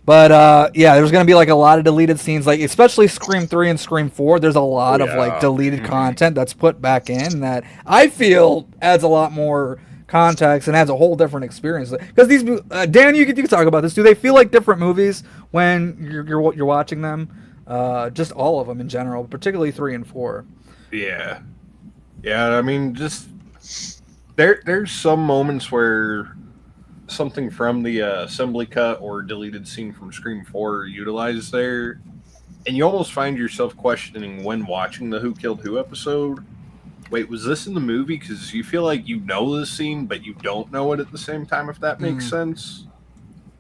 But there's gonna be like a lot of deleted scenes, like especially Scream 3 and Scream 4. There's a lot of like deleted content that's put back in that I feel adds a lot more context and adds a whole different experience. Because these, Dan, you can talk about this. Do they feel like different movies when you're watching them? Just all of them in general, particularly 3 and 4. Yeah. I mean, just there's some moments where something from the assembly cut or deleted scene from Scream 4 are utilized there, and you almost find yourself questioning when watching the Who Killed Who episode, wait, was this in the movie? Because you feel like you know this scene, but you don't know it at the same time, if that makes sense.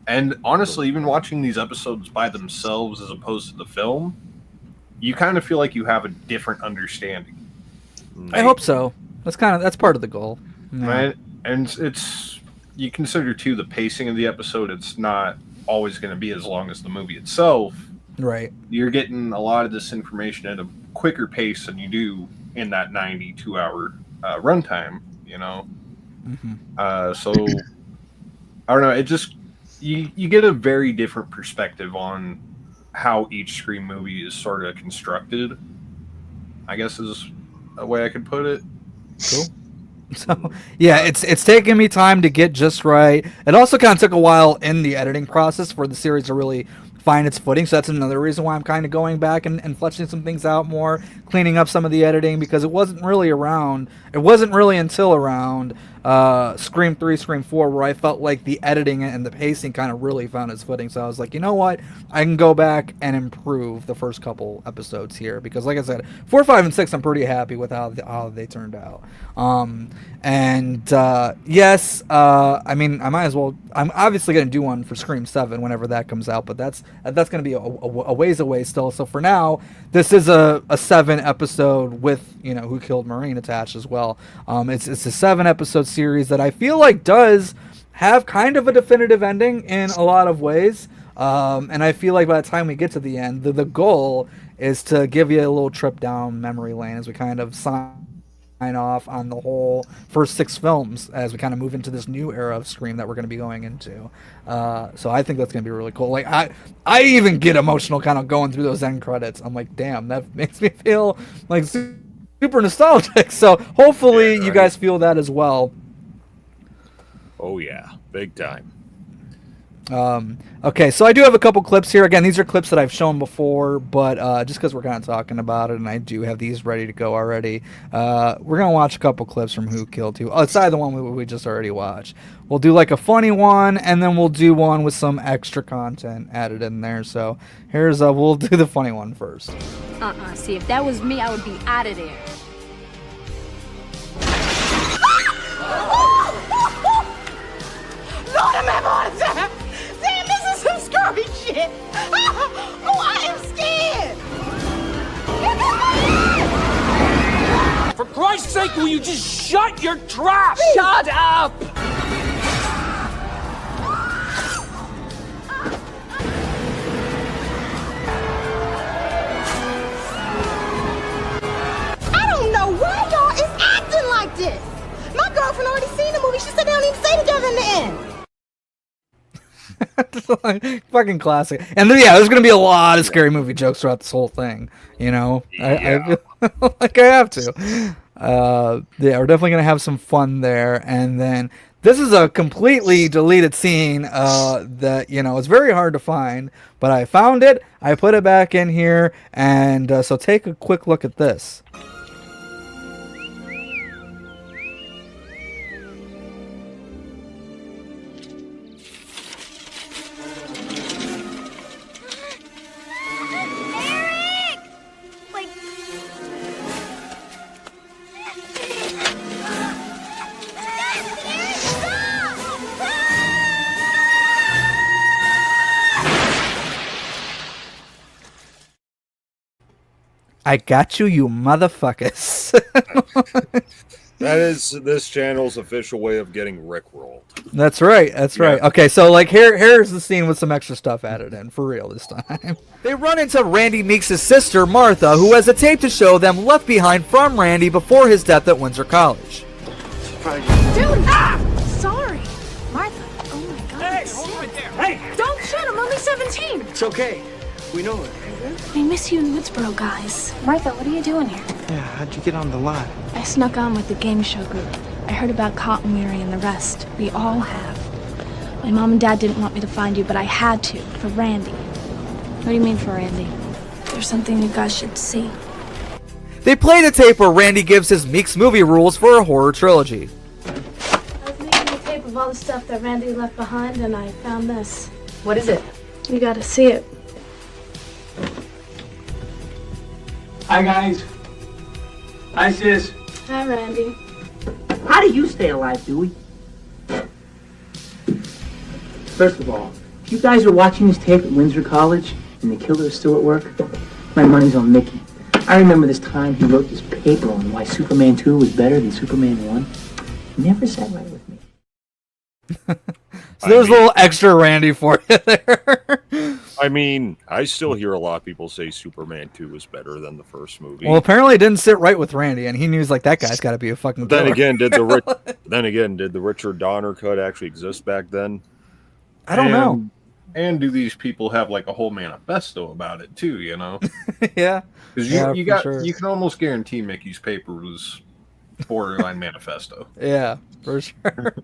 And honestly, even watching these episodes by themselves as opposed to the film, you kind of feel like you have a different understanding. I hope so. That's part of the goal. Right? And it's... You consider, too, the pacing of the episode. It's not always going to be as long as the movie itself. Right. You're getting a lot of this information at a quicker pace than you do in that 92-hour runtime, you know? So, I don't know. It just... You get a very different perspective on how each Scream movie is sort of constructed, I guess is a way I could put it. Cool. So yeah, it's taken me time to get just right. It also kind of took a while in the editing process for the series to really find its footing. So that's another reason why I'm kind of going back and fleshing some things out more, cleaning up some of the editing, because it wasn't really until around Scream 3, Scream 4, where I felt like the editing and the pacing kind of really found its footing. So I was like, you know what? I can go back and improve the first couple episodes here, because like I said, 4, 5, and 6, I'm pretty happy with how they turned out. Yes, I mean, I might as well. I'm obviously going to do one for Scream 7 whenever that comes out, but that's that's going to be a ways away still. So for now, this is a 7-episode with, you know, Who Killed Maureen attached as well. It's a 7-episode series that I feel like does have kind of a definitive ending in a lot of ways. And I feel like by the time we get to the end, the goal is to give you a little trip down memory lane as we kind of sign off on the whole first 6 films as we kind of move into this new era of Scream that we're going to be going into. So I think that's going to be really cool. Like I even get emotional kind of going through those end credits. I'm like, damn, that makes me feel like super nostalgic. So hopefully you guys feel that as well. Oh yeah, big time. Okay, so I do have a couple clips here. Again, these are clips that I've shown before, but just because we're kind of talking about it, and I do have these ready to go already, we're going to watch a couple clips from Who Killed Who, outside the one we just already watched. We'll do like a funny one, and then we'll do one with some extra content added in there. So here's, we'll do the funny one first. See, if that was me, I would be out of there. Lord, I'm having a heart attack! Damn, this is some scurvy shit! Oh, I am scared! For Christ's sake, will you just shut your trap? Shut up! I don't know why y'all is acting like this. My girlfriend already seen the movie. She said they don't even stay together in the end. Fucking classic. And then, yeah, there's gonna be a lot of scary movie jokes throughout this whole thing. You know, I feel like I have to. Yeah, we're definitely gonna have some fun there. And then this is a completely deleted scene that, you know, it's very hard to find, but I found it. I put it back in here, and so take a quick look at this. I got you, you motherfuckers. That is this channel's official way of getting rickrolled. That's right. That's right. Okay, so like here's the scene with some extra stuff added in for real this time. They run into Randy Meeks' sister Martha, who has a tape to show them left behind from Randy before his death at Windsor College. Dude, sorry. Martha, oh my God. Hey, hold right there. Hey! Don't shoot, I'm only 17. It's okay. We know it. I miss you in Woodsboro, guys. Martha, what are you doing here? Yeah, how'd you get on the lot? I snuck on with the game show group. I heard about Cotton Weary and the rest. We all have. My mom and dad didn't want me to find you, but I had to, for Randy. What do you mean for Randy? There's something you guys should see. They play the tape where Randy gives his Meeks movie rules for a horror trilogy. I was making a tape of all the stuff that Randy left behind, and I found this. What is it? You gotta see it. Hi, guys. Hi, sis. Hi, Randy. How do you stay alive, Dewey? First of all, if you guys are watching this tape at Windsor College and the killer is still at work, my money's on Mickey. I remember this time he wrote this paper on why Superman 2 was better than Superman 1. He never sat right with me. So there's a little extra Randy for you there. I mean, I still hear a lot of people say Superman 2 was better than the first movie. Well, apparently it didn't sit right with Randy, and he knew like that guy's got to be a fucking killer. Then again, did the Richard Donner cut actually exist back then? I don't know. And do these people have like a whole manifesto about it too? You know? Yeah. Because you can almost guarantee Mickey's paper was borderline manifesto. Yeah, for sure.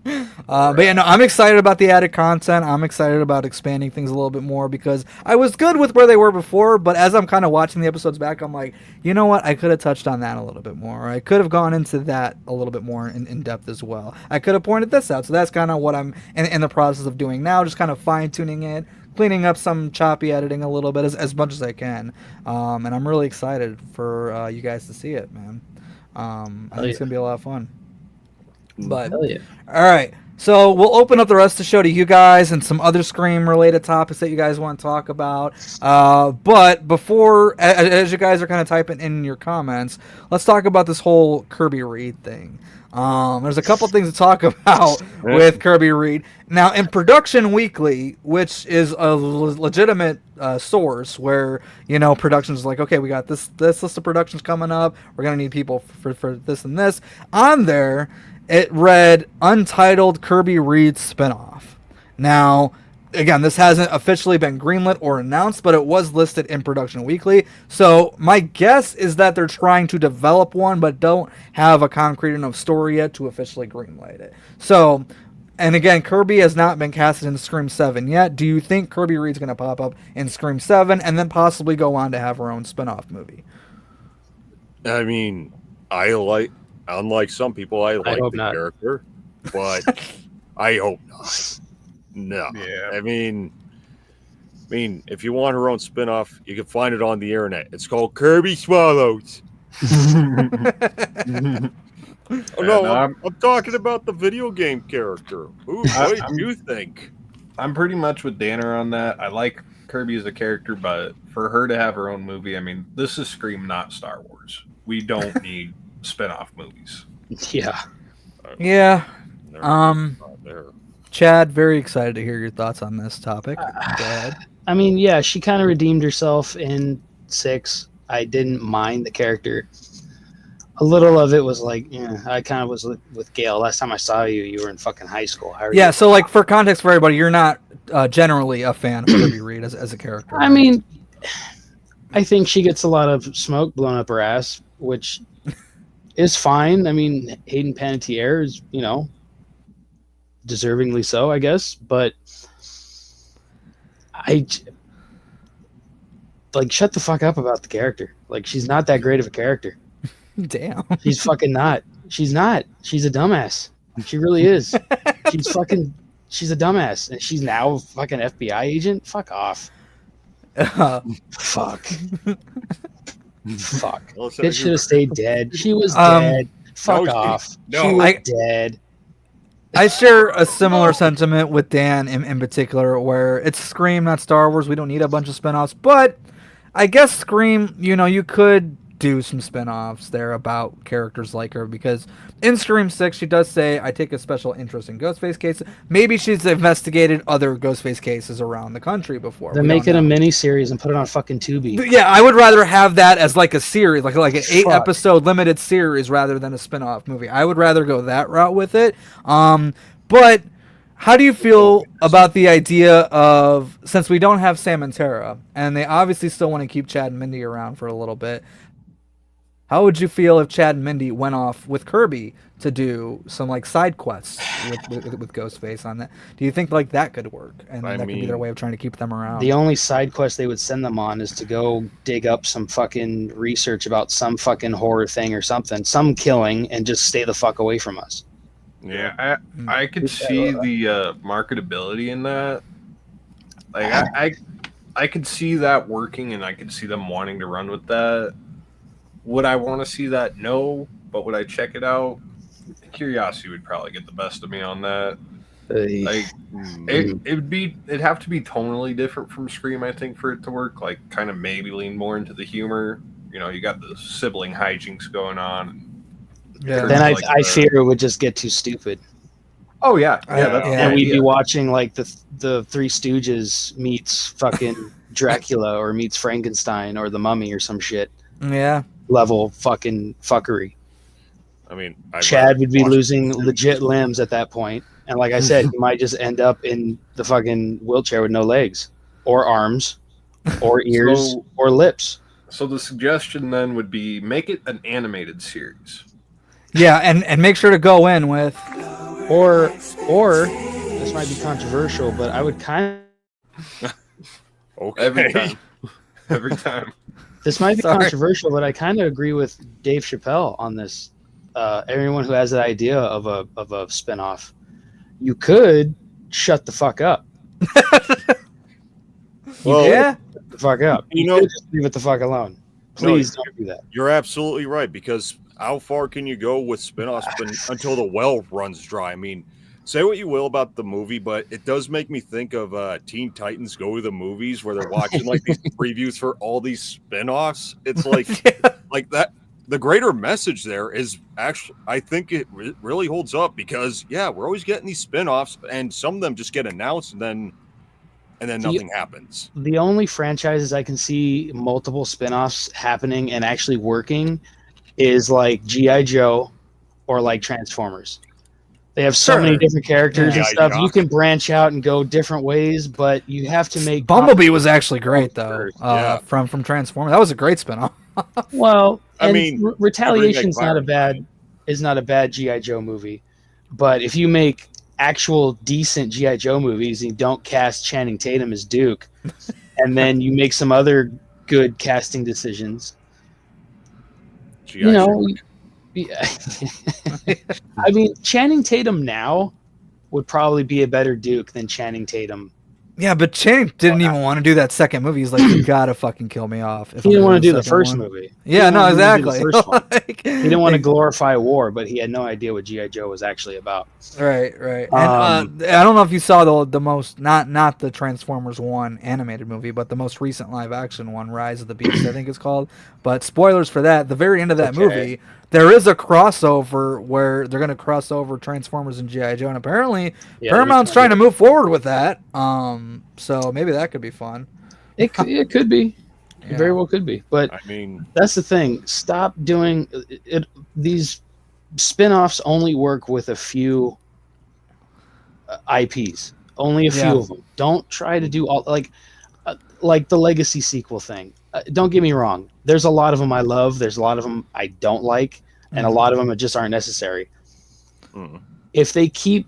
But yeah, no, I'm excited about the added content. I'm excited about expanding things a little bit more because I was good with where they were before, but as I'm kind of watching the episodes back, I'm like, you know what? I could have touched on that a little bit more. Or I could have gone into that a little bit more in depth as well. I could have pointed this out. So that's kind of what I'm in the process of doing now, just kind of fine-tuning it, cleaning up some choppy editing a little bit as much as I can. And I'm really excited for you guys to see it, man. I think it's going to be a lot of fun. But all right, So we'll open up the rest of the show to you guys and some other Scream-related topics that you guys want to talk about. But before, as you guys are kind of typing in your comments, let's talk about this whole Kirby Reed thing. There's a couple things to talk about with Kirby Reed. Now, in Production Weekly, which is a legitimate source where, production's like, okay, we got this list of productions coming up. We're going to need people for this and this. On there, it read Untitled Kirby Reed Spinoff. Now, again, this hasn't officially been greenlit or announced, but it was listed in Production Weekly. So my guess is that they're trying to develop one, but don't have a concrete enough story yet to officially greenlight it. So, and again, Kirby has not been casted in Scream 7 yet. Do you think Kirby Reed's going to pop up in Scream 7 and then possibly go on to have her own spinoff movie? I mean, unlike some people, I like the character, but I hope not. No. Yeah. I mean, if you want her own spinoff, you can find it on the internet. It's called Kirby Swallows. Oh, no, I'm talking about the video game character. Ooh, what do you think? I'm pretty much with Danner on that. I like Kirby as a character, but for her to have her own movie, I mean, this is Scream, not Star Wars. We don't need spin-off movies. Yeah. Yeah. Chad, very excited to hear your thoughts on this topic. Go ahead. I mean, yeah, she kind of redeemed herself in 6. I didn't mind the character. A little of it was like, I kind of was with Gail. Last time I saw you, you were in fucking high school. How are you? So like for context for everybody, you're not generally a fan of Kirby Reed as a character. I mean, I think she gets a lot of smoke blown up her ass, which is fine. I mean, Hayden Panettiere is, deservingly so, I guess. But shut the fuck up about the character. Like, she's not that great of a character. Damn. She's fucking not. She's not. She's a dumbass. She really is. She's a dumbass. And she's now a fucking FBI agent? Fuck off. Fuck. Fuck. It should have stayed dead. She was dead. Fuck off. She was dead. I share a similar sentiment with Dan in particular, where it's Scream, not Star Wars. We don't need a bunch of spinoffs, but I guess Scream, you could do some spinoffs there about characters like her, because in Scream 6 she does say, I take a special interest in Ghostface cases. Maybe she's investigated other Ghostface cases around the country before. Then make it a mini series and put it on fucking Tubi. But yeah, I would rather have that as like a series, like an 8-episode limited series rather than a spinoff movie. I would rather go that route with it. But how do you feel about the idea of, since we don't have Sam and Tara, and they obviously still want to keep Chad and Mindy around for a little bit, how would you feel if Chad and Mindy went off with Kirby to do some like side quests with Ghostface on that? Do you think like that could work, and that could be their way of trying to keep them around? The only side quest they would send them on is to go dig up some fucking research about some fucking horror thing or something, some killing, and just stay the fuck away from us. Yeah, I could see the marketability in that. Like I could see that working, and I could see them wanting to run with that. Would I want to see that? No. But would I check it out? Curiosity would probably get the best of me on that. It'd have to be tonally different from Scream, I think, for it to work. Like, kind of maybe lean more into the humor. You got the sibling hijinks going on. Yeah. Then I fear it would just get too stupid. Oh yeah, and we'd be watching like the Three Stooges meets fucking Dracula or meets Frankenstein or the Mummy or some shit. Yeah. Level fucking fuckery. I mean, Chad would be losing legit limbs at that point, and like I said, he might just end up in the fucking wheelchair with no legs, or arms, or ears, or lips. So the suggestion then would be make it an animated series. Yeah, and make sure to go in with, or this might be controversial, but I would kind of okay every time. This might be controversial, but I kind of agree with Dave Chappelle on this. Everyone who has that idea of a spinoff, you could shut the fuck up. Yeah, shut the fuck up. Just leave it the fuck alone. Please don't do that. You're absolutely right, because how far can you go with spinoffs until the well runs dry? I mean, say what you will about the movie, but it does make me think of Teen Titans Go to the Movies, where they're watching like these previews for all these spin-offs. It's like like that. The greater message there is actually, I think it really holds up because we're always getting these spin-offs, and some of them just get announced and then nothing happens. The only franchises I can see multiple spin-offs happening and actually working is like G.I. Joe or like Transformers. They have so many different characters and stuff. You can branch out and go different ways, but you have to make Bumblebee was actually great though. From Transformers. That was a great spin-off. Well, I mean, Retaliation's not a bad G.I. Joe movie. But if you make actual decent G.I. Joe movies and you don't cast Channing Tatum as Duke, and then you make some other good casting decisions, I mean, Channing Tatum now would probably be a better Duke than Channing Tatum. Yeah, but Channing didn't even want to do that second movie. He's like, you gotta fucking kill me off. He didn't want to do the first movie. Yeah, no, exactly. He didn't want to glorify war, but he had no idea what G.I. Joe was actually about. Right. And I don't know if you saw the most, not the Transformers 1 animated movie, but the most recent live action one, Rise of the Beast, I think it's called. But spoilers for that, the very end of that movie, there is a crossover where they're going to cross over Transformers and G.I. Joe, and apparently Paramount's trying to move forward with that. So maybe that could be fun. It could be. It very well could be. But I mean, that's the thing. Stop doing it. These spin-offs only work with a few IPs. Only a few of them. Don't try to do all like the Legacy sequel thing. Don't get me wrong. There's a lot of them I love. There's a lot of them I don't like, and a lot of them just aren't necessary. If they keep,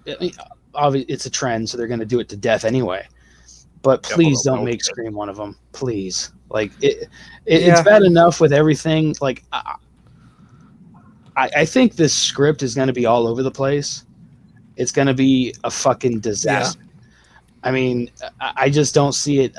obviously it's a trend, so they're going to do it to death anyway. But please don't make Scream one of them. Please, like it's bad enough with everything. Like I think this script is going to be all over the place. It's going to be a fucking disaster. I mean, I just don't see it.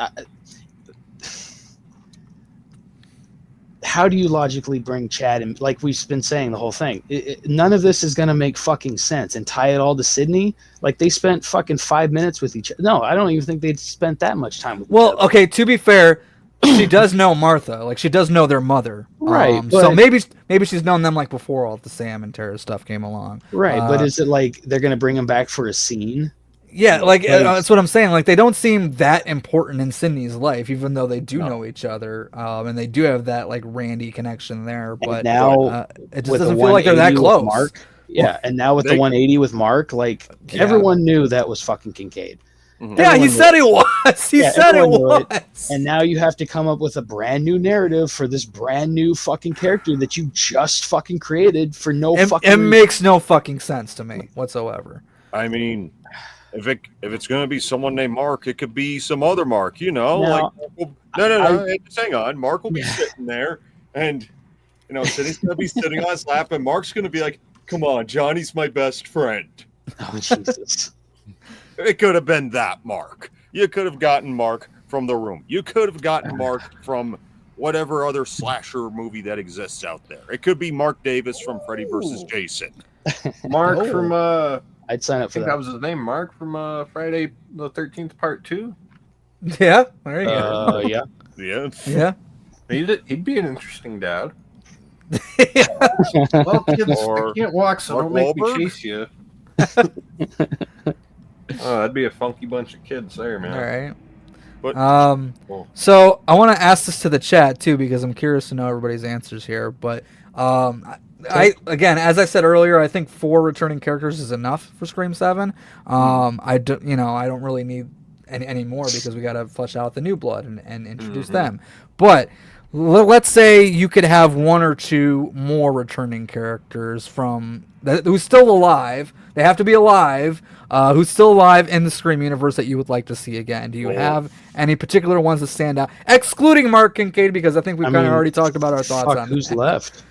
How do you logically bring Chad in? Like we've been saying the whole thing, none of this is going to make fucking sense. And tie it all to Sydney. Like they spent fucking 5 minutes with each other. No, I don't even think they'd spent that much time with each other. Okay, to be fair, she does know Martha. Like she does know their mother. Right. So maybe she's known them like before all the Sam and Tara stuff came along. Right. But is it like they're going to bring him back for a scene? Yeah, that's what I'm saying. Like they don't seem that important in Sydney's life, even though they do know each other, and they do have that like Randy connection there. But now it just doesn't feel like they're that close. Mark, and now with the 180 with Mark, like everyone knew that was fucking Kincaid. Yeah, he said it was. He said it was. And now you have to come up with a brand new narrative for this brand new fucking character that you just fucking created for no fucking. It makes no fucking sense to me whatsoever. I mean. If it's going to be someone named Mark, it could be some other Mark, No. Just hang on. Mark will be sitting there, and Sydney's going to be sitting on his lap, and Mark's going to be like, "Come on, Johnny's my best friend." Oh Jesus! It could have been that Mark. You could have gotten Mark from The Room. You could have gotten Mark from whatever other slasher movie that exists out there. It could be Mark Davis from Freddy vs. Jason. Mark from I'd sign up for that. That was his name, Mark from Friday the 13th Part 2. Yeah, there you go. Yeah. He'd be an interesting dad. Well, kids, I can't walk, so don't make me chase you. That'd be a funky bunch of kids there, man. All right. But, so I want to ask this to the chat too because I'm curious to know everybody's answers here. But again, as I said earlier, I think 4 returning characters is enough for Scream 7. I don't really need any more because we got to flesh out the new blood and introduce them. But let's say you could have 1 or 2 more returning characters from who's still alive. They have to be alive. Who's still alive in the Scream universe that you would like to see again? Do you have any particular ones that stand out, excluding Mark Kincaid? Because I think we've kind of already talked about our thoughts on who's left.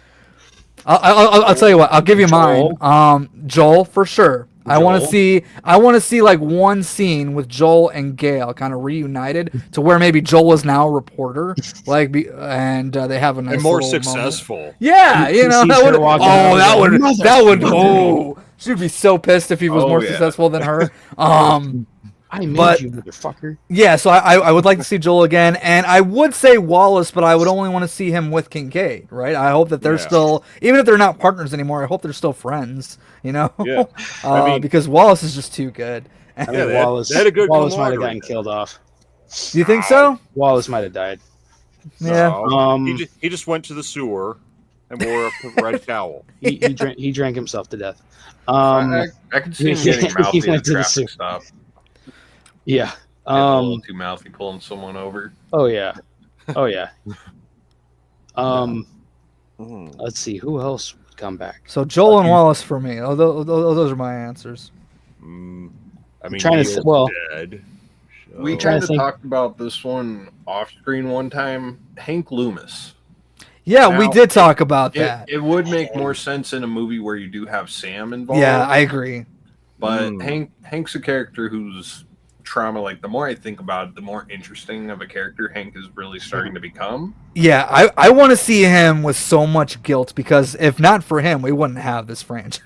I'll tell you what. I'll give you mine. Joel for sure. I want to see like one scene with Joel and Gail kind of reunited to where maybe Joel is now a reporter, and they have a nice and more little successful. Moment. Yeah, that would. She would be so pissed if he was Oh, more yeah. successful than her. I made but- you, motherfucker. Yeah, so I would like to see Joel again, and I would say Wallace, but I would only want to see him with Kincaid, right? I hope that they're still, even if they're not partners anymore, I hope they're still friends, you know? Yeah. I mean- because Wallace is just too good. I Yeah, mean, they had- Wallace, they had a good Wallace might have camaraderie. gotten killed off. Do you think so? Wallace might have died. Yeah. No, he just went to the sewer and wore a red towel. He drank himself to death. I can see him getting mouthy he at a went to the traffic sewer. stop. Yeah. Getting a little too mouthy, pulling someone over. Oh yeah. Oh yeah. Let's see who else would come back. So Joel and Wallace for me. Oh, those are my answers. I mean, trying to Neil's well, dead. We trying kind to of think- talked about this one off screen one time. Hank Loomis. Yeah, we Now, did talk about It, that. it would make more sense in a movie where you do have Sam involved. Yeah, I agree. But Hank's a character whose trauma, like the more I think about it, the more interesting of a character Hank is really starting to become. Yeah, I want to see him with so much guilt because if not for him, we wouldn't have this franchise.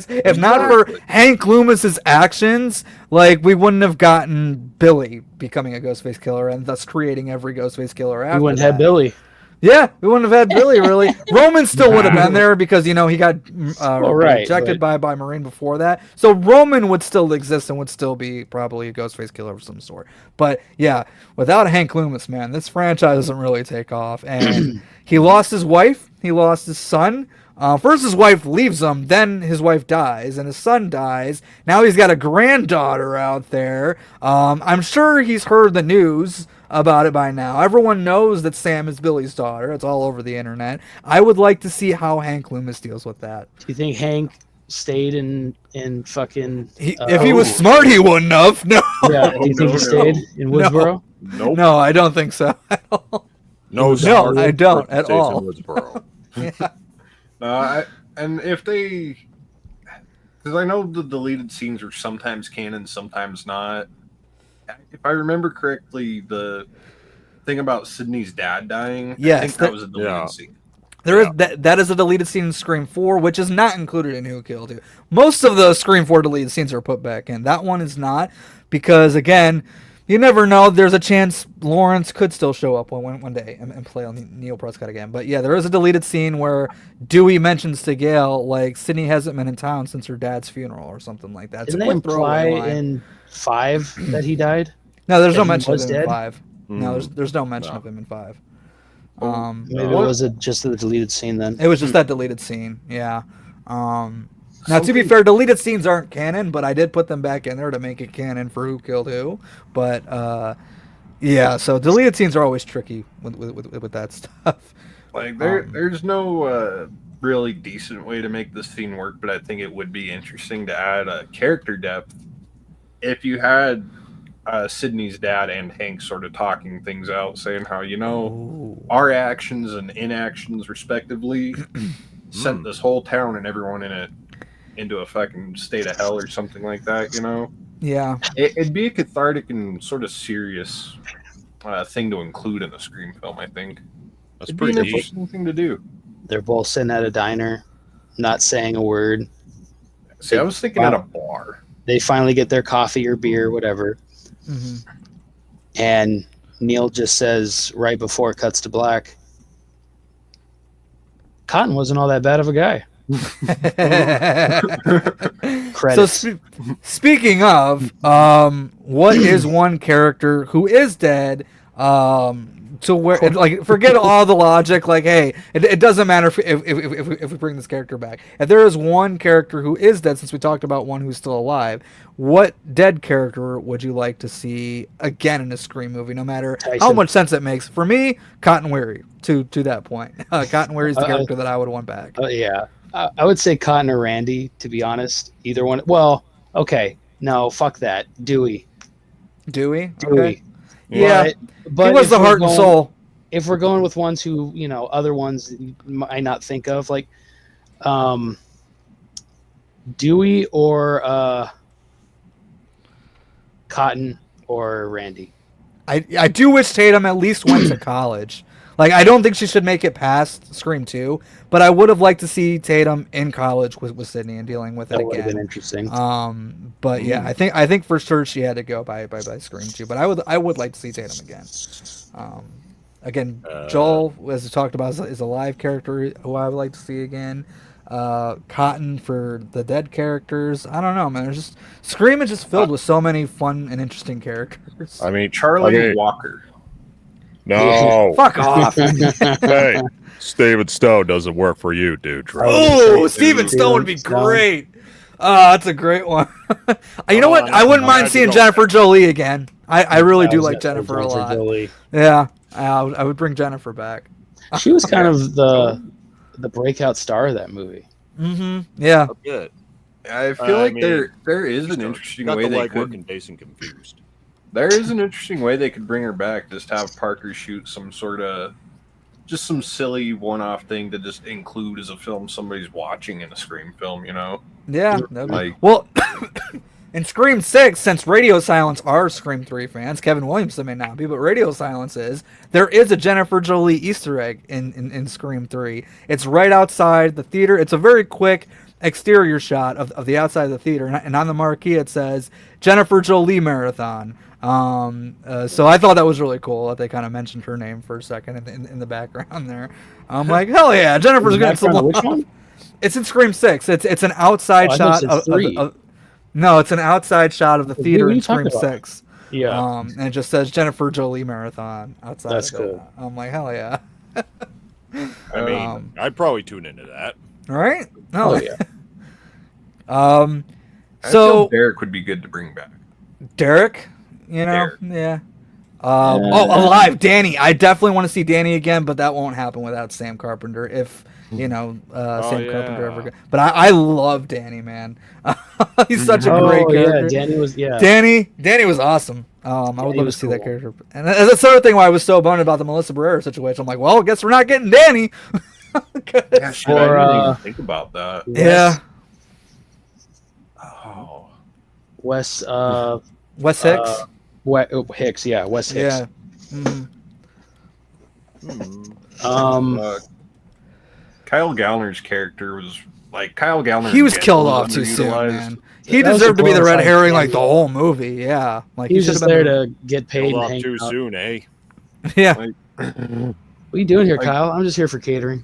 If not for Hank Loomis's actions, like we wouldn't have gotten Billy becoming a Ghostface killer and thus creating every Ghostface killer after We wouldn't that. have Billy. Yeah, we wouldn't have had Billy really. Roman still would have been there because he got right, rejected by Marine before that. So Roman would still exist and would still be probably a Ghostface killer of some sort. But yeah, without Hank Loomis, man, this franchise doesn't really take off. And he lost his wife, he lost his son. First his wife leaves him, then his wife dies, and his son dies. Now he's got a granddaughter out there. I'm sure he's heard the news about it by now. Everyone knows that Sam is Billy's daughter. It's all over the internet. I would like to see how Hank Loomis deals with that. Do you think Hank stayed in fucking? If he was smart, he wouldn't have. No. Yeah. Do you think he stayed in Woodsboro? Nope. No, I don't think so. No, No, I don't at stays in all. Woodsboro. And if they, because I know the deleted scenes are sometimes canon, sometimes not. If I remember correctly, the thing about Sydney's dad dying, Yes, I think that was a deleted scene. There is that is a deleted scene in Scream 4, which is not included in Who Killed Who. Most of the Scream 4 deleted scenes are put back in. That one is not, because again, you never know. There's a chance Lawrence could still show up one day and play on Neil Prescott again. But yeah, there is a deleted scene where Dewey mentions to Gail, like, Sydney hasn't been in town since her dad's funeral or something like that. Didn't It's a they quick throwaway imply line. in 5 that he died? No, there's that no he mention of was him in dead? 5. No, there's no mention of him in 5. Maybe it was just the deleted scene then. It was just that deleted scene, yeah. Now, to be fair, deleted scenes aren't canon, but I did put them back in there to make it canon for Who Killed Who. But yeah, so deleted scenes are always tricky with that stuff. Like there's no really decent way to make this scene work, but I think it would be interesting to add a character depth if you had Sydney's dad and Hank sort of talking things out, saying how, our actions and inactions respectively sent this whole town and everyone in it into a fucking state of hell or something like that, Yeah. It'd be a cathartic and sort of serious thing to include in a Scream film, I think. That's It'd be pretty an neat. interesting thing to do. They're both sitting at a diner, not saying a word. See, I was thinking at a bar. They finally get their coffee or beer, whatever. Mm-hmm. And Neil just says right before it cuts to black, Cotton wasn't all that bad of a guy. Credits. So speaking of, what is one character who is dead? To where, like, forget all the logic. Like, hey, it doesn't matter if we bring this character back. If there is one character who is dead, since we talked about one who's still alive, what dead character would you like to see again in a Scream movie? No matter how Tyson. much sense it makes. For me, Cotton Weary. To that point, Cotton Weary is the character that I would want back. Yeah. I would say Cotton or Randy, to be honest. Either one. Well, okay. No, fuck that. Dewey. Dewey? Dewey. Yeah. But he was if the we're heart and going- soul. If we're going with ones who, other ones that you might not think of, like Dewey or Cotton or Randy. I do wish Tatum at least went to college. Like, I don't think she should make it past Scream 2, but I would have liked to see Tatum in college with Sydney and dealing with it That would have again. been interesting. But yeah, I think for sure she had to go by Scream 2. But I would like to see Tatum again. Again, Joel, as we talked about, is a live character who I would like to see again. Cotton for the dead characters. I don't know, man. There's just Scream is just filled with so many fun and interesting characters. I mean, Charlie Walker. No. Fuck off. Hey, Steven Stone doesn't work for you, dude. Oh, Steven Stone would be great. That's a great one. You know what? I wouldn't mind seeing Jennifer Jolie again. I really do like Jennifer a lot. Jolie. Yeah, I would bring Jennifer back. She was kind of the breakout star of that movie. Mm-hmm. Yeah. Good. I feel like there is an interesting way they could. Working Dazed and Confused. There is an interesting way they could bring her back. Just have Parker shoot some sort of, just some silly one-off thing to just include as a film somebody's watching in a Scream film. You know? Yeah. Like, well, in Scream 6, since Radio Silence are Scream 3 fans, Kevin Williamson may not be, but Radio Silence is. There is a Jennifer Jolie Easter egg in Scream 3. It's right outside the theater. It's a very quick exterior shot of the outside of the theater, and on the marquee it says Jennifer Jolie Marathon. So I thought that was really cool that they kind of mentioned her name for a second in the background there. I'm like, hell yeah, Jennifer's getting some love. Which one? It's in Scream 6. It's an outside shot of no, it's an outside shot of the theater in Scream 6. Yeah. And it just says Jennifer Jolie Marathon outside. That's cool. I'm like, hell yeah. I mean, I'd probably tune into that. Right? Oh yeah. I feel Derek would be good to bring back. Derek, Derek. yeah. Alive, Danny. I definitely want to see Danny again, but that won't happen without Sam Carpenter. If Sam Carpenter ever. But I love Danny, man. He's such a great character. Danny was awesome. I would love to see that character. And that's the other thing why I was so bummed about the Melissa Barrera situation. I'm like, well, I guess we're not getting Danny. Yeah, shit, I didn't even think about that. Yeah. Oh. Wes Hicks? Hicks, yeah. Wes Hicks. Yeah. Kyle Gallner's character was like Kyle Gallner. He was killed off too soon, man. He deserved to be the red herring like the whole movie. Yeah, like he was just there to get paid. Killed And off hang too out. soon, eh? Yeah. Like, What are you doing here, Kyle? I'm just here for catering.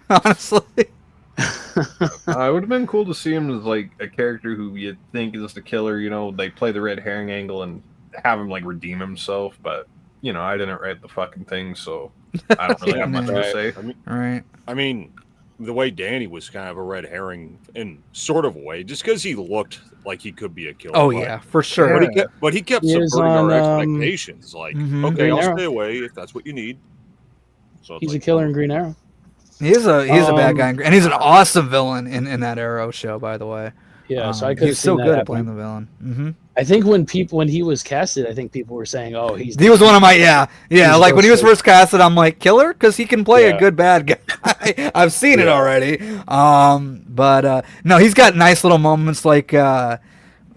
Honestly. It would have been cool to see him as like a character who you'd think is the killer. You know, they play the red herring angle and have him like redeem himself. But you know, I didn't write the fucking thing, so I don't really have much to say. I mean, the way Danny was kind of a red herring in sort of a way, just because he looked like he could be a killer. Oh yeah, for sure. But he kept He is subverting our on, expectations. Like, Mhm. okay, Green I'll Arrow. stay away if that's what you need. So it's He's a like, killer in Green Arrow. He's a bad guy, and he's an awesome villain in that Arrow show, by the way. Yeah, so I could. He's so good at playing the villain. Mm-hmm. I think when he was casted, I think people were saying, "Oh, He was one of my like when he was first casted, I'm like killer because he can play a good bad guy. I've seen it already. But no, he's got nice little moments like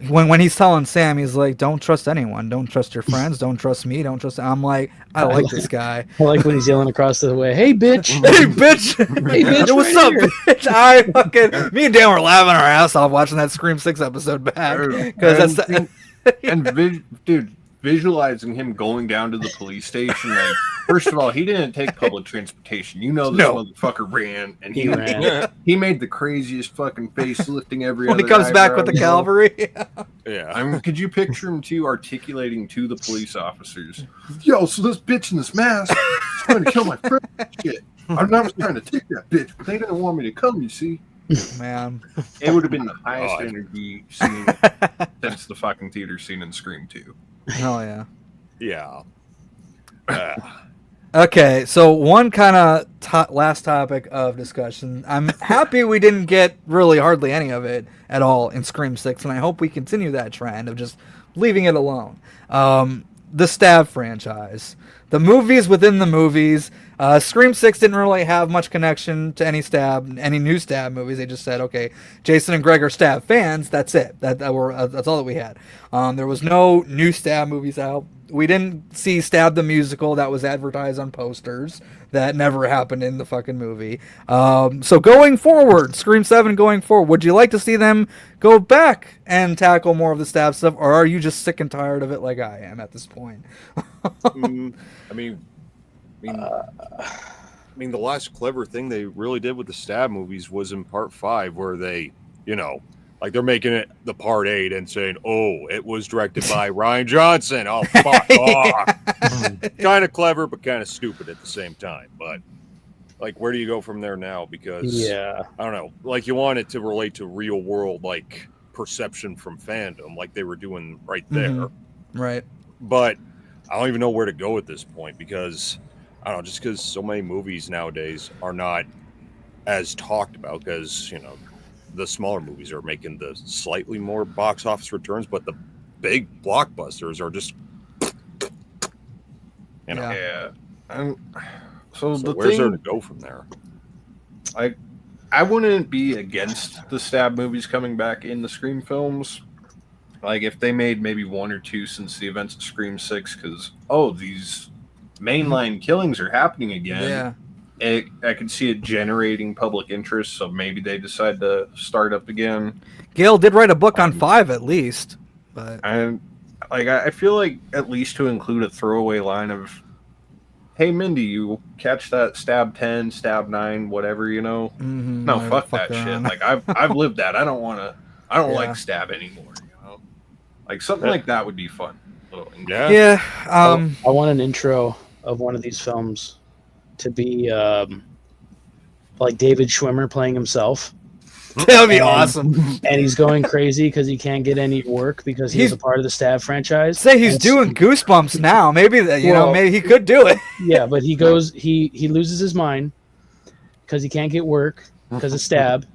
when he's telling Sam, he's like, "Don't trust anyone. Don't trust your friends. Don't trust me. Don't trust." I'm like, I like this guy. I like when he's yelling across the way, "Hey, bitch! Hey, bitch! Hey, bitch! What's right up, here." bitch?" Me and Dan were laughing our ass off watching that Scream 6 episode back because that's Dude, visualizing him going down to the police station, like, first of all, he didn't take public transportation. You know, this motherfucker ran, and he ran. He made the craziest fucking face, lifting every when other he comes back with eyebrow, the cavalry. yeah. I mean, could you picture him too articulating to the police officers? Yo, so this bitch in this mask is trying to kill my friend. Shit, I'm not trying to take that bitch, but they didn't want me to come. You see, Man, it would have been the highest energy scene since the fucking theater scene in Scream 2. hell yeah. Yeah. Okay, so one kind of last topic of discussion. I'm happy we didn't get really hardly any of it at all in Scream 6, and I hope we continue that trend of just leaving it alone. The Stab franchise. The movies within the movies. Scream 6 didn't really have much connection to any new Stab movies. They just said, okay, Jason and Greg are Stab fans. That's it. That's all that we had. There was no new Stab movies out. We didn't see Stab the musical that was advertised on posters. That never happened in the fucking movie. So going forward, Scream 7 going forward, would you like to see them go back and tackle more of the Stab stuff, or are you just sick and tired of it like I am at this point? I mean, the last clever thing they really did with the Stab movies was in Part 5, where they, like they're making it the Part 8 and saying, "Oh, it was directed by Ryan Johnson." Oh, fuck off! Kind of clever, but kind of stupid at the same time. But like, where do you go from there now? Because I don't know. Like, you want it to relate to real world, like perception from fandom, like they were doing right there, right? But I don't even know where to go at this point because I don't know. Just because so many movies nowadays are not as talked about, because the smaller movies are making the slightly more box office returns, but the big blockbusters are just, Yeah. So where's there to go from there? I wouldn't be against the Stab movies coming back in the Scream films. Like, if they made maybe one or two since the events of Scream 6, because, these mainline killings are happening again. Yeah. I could see it generating public interest, so maybe they decide to start up again. Gail did write a book on 5 at least, but I feel like at least to include a throwaway line of, "Hey Mindy, you catch that Stab 10, Stab 9, whatever, No, fuck that shit. Like I've lived that. I don't like Stab anymore. Like something like that would be fun. I want an intro of one of these films to be like David Schwimmer playing himself. That would be awesome. And he's going crazy because he can't get any work because he's a part of the Stab franchise. Say he's doing Goosebumps now. Maybe that maybe he could do it. Yeah, but he goes, he loses his mind because he can't get work because of Stab,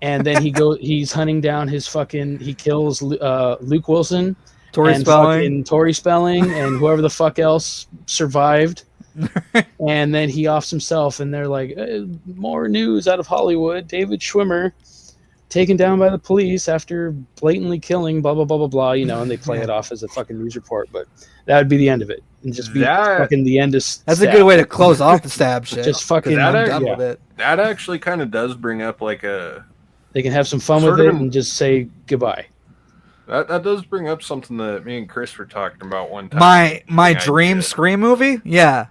and then he's hunting down he kills Luke Wilson, Tori Spelling, and whoever the fuck else survived. And then he offs himself, and they're like, more news out of Hollywood. David Schwimmer taken down by the police after blatantly killing blah blah blah blah blah, and they play it off as a fucking news report, but that would be the end of it, and just be fucking the end of That's Stab. A good way to close off the Stab shit. Just fucking done with it. That actually kind of does bring up like they can have some fun with it and just say goodbye. That does bring up something that me and Chris were talking about one time. My dream Scream movie? Yeah.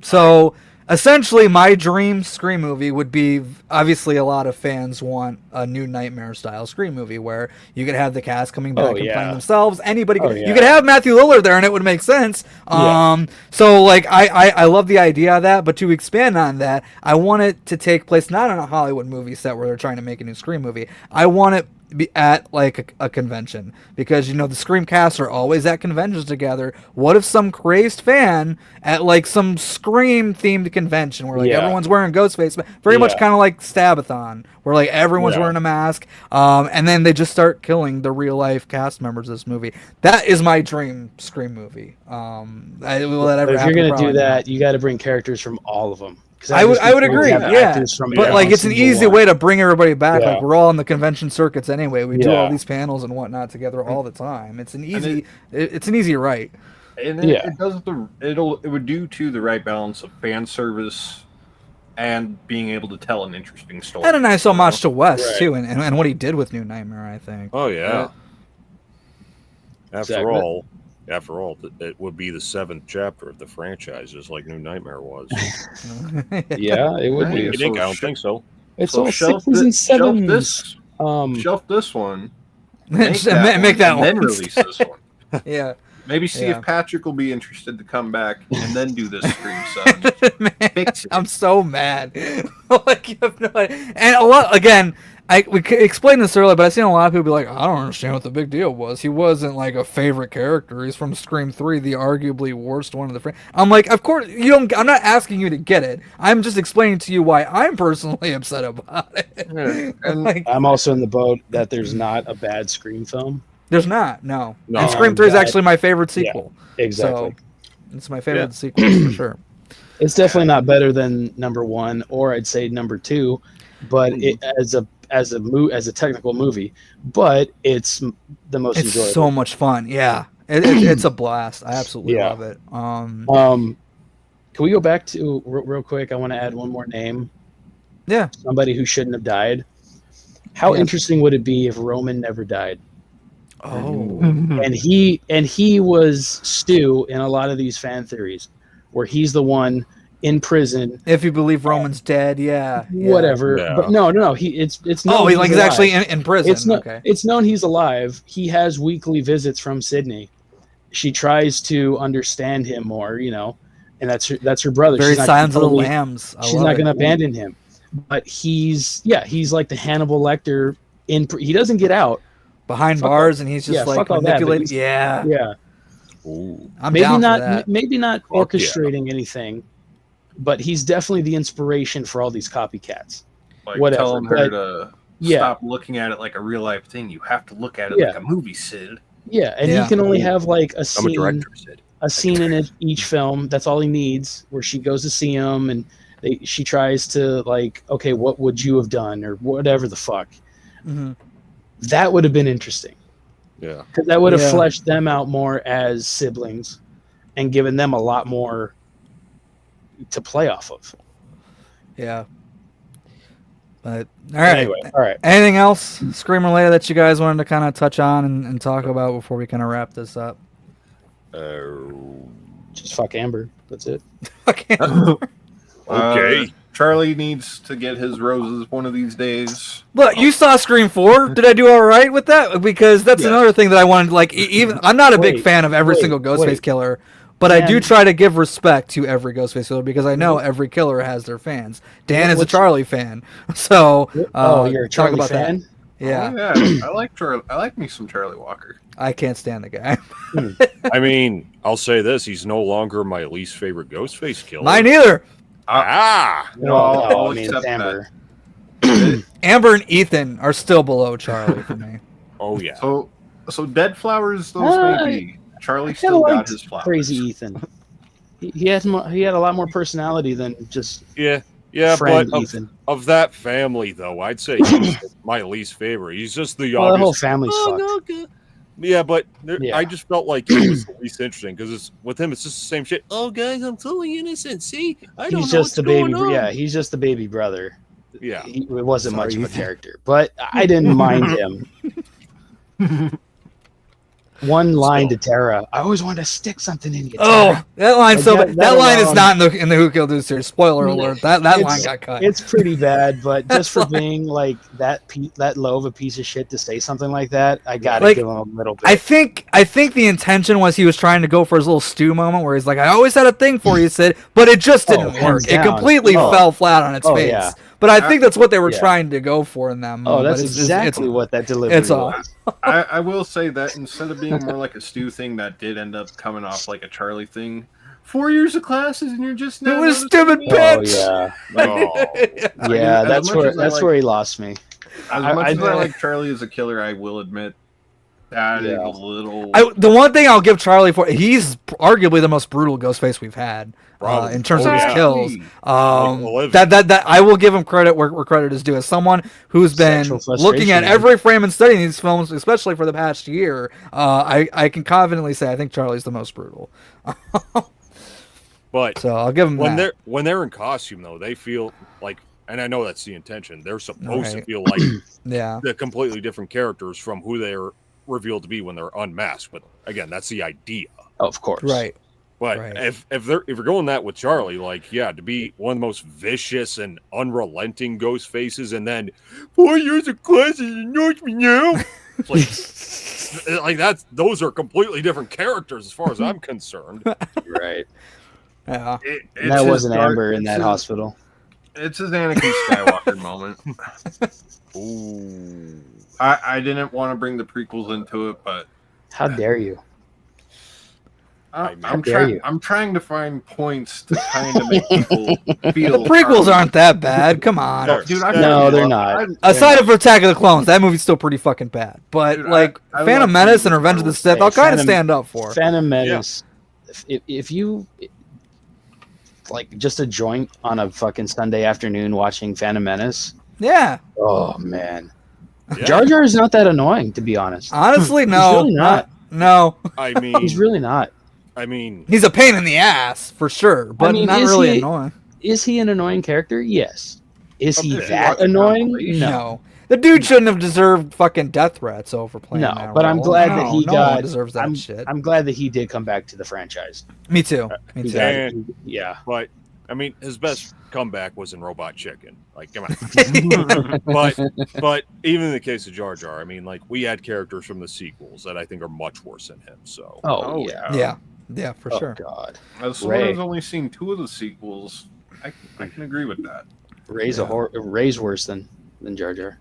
So essentially my dream Scream movie would be, obviously a lot of fans want a new Nightmare style Scream movie where you could have the cast coming back and playing themselves. Anybody could, you could have Matthew Lillard there and it would make sense. So like I love the idea of that, but to expand on that, I want it to take place not on a Hollywood movie set where they're trying to make a new Scream movie. I want it be at like a convention, because the Scream casts are always at conventions together. What if some crazed fan at like some Scream themed convention where like everyone's wearing Ghostface, very much kind of like Stabathon, where like everyone's wearing a mask, and then they just start killing the real life cast members of this movie. That is my dream Scream movie. If you're gonna do that, you got to bring characters from all of them. I would agree, but like it's an easy way to bring everybody back. Like we're all in the convention circuits anyway. We do all these panels and whatnot together all the time. It's an easy right. And it would do too the right balance of fan service and being able to tell an interesting story. And a nice homage to Wes too, and what he did with New Nightmare, I think. Oh yeah. After all, it would be the 7th chapter of the franchise, just like New Nightmare was. Yeah, it would be. I don't think so. It's all 6s and 7s. Shelf this one. Make that one. Then release this one. Yeah. Maybe see if Patrick will be interested to come back and then do this Scream 7. Fix it. I'm so mad. Like, you have no idea. And a lot, again, we explained this earlier, but I've seen a lot of people be like, I don't understand what the big deal was. He wasn't like a favorite character. He's from Scream 3, the arguably worst one of the franchise. I'm like, of course, I'm not asking you to get it. I'm just explaining to you why I'm personally upset about it. I'm also in the boat that there's not a bad Scream film. There's not, no. And Scream 3 is actually my favorite sequel. Yeah, exactly. It's my favorite sequel for sure. It's definitely not better than number 1, or I'd say number 2, but it, as a technical movie, but it's the most It's enjoyable. so much fun. Yeah, it's a blast. I absolutely love it. Can we go back to real quick? I want to add one more name. Yeah, somebody who shouldn't have died. How interesting would it be if Roman never died? Oh, and he was Stu in a lot of these fan theories, where he's the one in prison. If you believe Roman's dead, whatever. Yeah. But no. It's known he's alive. actually in prison. Okay. It's known he's alive. He has weekly visits from Sydney. She tries to understand him more, and that's her brother. Very She's not Silence of the totally- Lambs. She's not going to abandon him. But he's like the Hannibal Lecter. He doesn't get out behind bars, and he's just like manipulating. Yeah. Ooh. I'm maybe down not. for that. Maybe not orchestrating anything, but he's definitely the inspiration for all these copycats. Like Whatever. telling her to Yeah. stop looking at it like a real life thing. You have to look at it like a movie, Sid. Yeah, and he can only have like a scene. I'm a director, Sid. A scene in each film. That's all he needs. Where she goes to see him, and she tries to like, okay, what would you have done, or whatever the fuck. Mm-hmm. That would have been interesting. Yeah, because that would have fleshed them out more as siblings, and given them a lot more to play off of. Yeah. But all right. Anyway, all right. Anything else Scream related that you guys wanted to kind of touch on and talk about before we kind of wrap this up? Just fuck Amber. That's it. Okay. Charlie needs to get his roses one of these days. Look, you saw Scream 4. Did I do all right with that? Because that's another thing that I wanted. Like, even I'm not a big fan of every single Ghostface killer, but I do try to give respect to every Ghostface killer because I know every killer has their fans. Dan is a Charlie fan, so you're a Charlie talk about fan? that. Yeah, Oh, yeah. I like Charlie. I like me some Charlie Walker. I can't stand the guy. I mean, I'll say this: he's no longer my least favorite Ghostface killer. Mine either. I'll I mean, accept Amber. Amber and Ethan are still below Charlie for me. Oh yeah. So dead flowers those may be. Charlie still got his flowers. Crazy Ethan. He had a lot more personality than just Yeah, friend but Ethan. of that family, though, I'd say he's my least favorite. He's just the Well, the whole obvious. family's fucked. no, good. Yeah, but I just felt like he was the least interesting because with him, it's just the same shit. Oh, guys, I'm totally innocent. See, I don't He's know just the baby. going on. Yeah, he's just the baby brother. Yeah, it wasn't much of a character, but I didn't mind him. One line to Tara. I always wanted to stick something in you. Oh, Tara. that line's so bad. That line is alone- not in the Who Killed Who series. Spoiler alert. That line got cut. It's pretty bad, but just for being like that low of a piece of shit to say something like that, I gotta give him a little bit. I think the intention was he was trying to go for his little Stu moment where he's like, I always had a thing for you, Sid, but it just didn't work. hands It down. completely fell flat on its face. Yeah. But I think that's what they were trying to go for in that moment. that's But it's exactly what that delivery it's was. I will say that instead of being more like a Stu thing, that did end up coming off like a Charlie thing. 4 years of classes and you're just It now was noticing stupid me? bitch. Oh, Yeah, As that's much where as I like- where he lost me. As much as I like Charlie as a killer, I will admit that is a little. The one thing I'll give Charlie for, he's arguably the most brutal Ghostface we've had in terms of his kills. That I will give him credit where credit is due. As someone who's been Sexual looking at frustration, every frame and studying these films, especially for the past year, I can confidently say I think Charlie's the most brutal. But so I'll give him that. when they're in costume though, they feel like, and I know that's the intention. They're supposed to Right. feel like Yeah. they're completely different characters from who they're revealed to be when they're unmasked. But again, that's the idea. Of course, Right. But if you're going that with Charlie, like to be one of the most vicious and unrelenting ghost faces, and then 4 years of classes and knows me now, it's like those are completely different characters as far as I'm concerned. Right. Yeah. And that wasn't Amber in that hospital. It's his Anakin Skywalker moment. Ooh. I didn't want to bring the prequels into it, but How dare you? I'm dare you. trying to find points to kind of make people feel. The prequels aren't that bad. Come on. Dude, No, they're not. Aside from Attack of the Clones, that movie's still pretty fucking bad. But Dude, like I Phantom love Menace and Star Revenge of the Wars. Sith, I'll kind of Phantom- stand up for. Phantom Menace if you like just a joint on a fucking Sunday afternoon watching Phantom Menace. Yeah. Oh man, Jar Jar is not that annoying, to be honest. Honestly, no, He's really not. No, I mean, he's really not. I mean, he's a pain in the ass for sure, but not really annoying. Is he an annoying character? Yes. Is he that annoying? No. The dude shouldn't have deserved fucking death threats over playing that No, but I'm role. glad that he no got. one deserves that shit. I'm glad that he did come back to the franchise. Me too. Me too. And, yeah, but I mean, his best comeback was in Robot Chicken. Like, come on. but even in the case of Jar Jar, I mean, like, we had characters from the sequels that I think are much worse than him. So, yeah, for sure. God, as someone who's only seen 2 of the sequels, I can agree with that. Ray's worse than Jar Jar.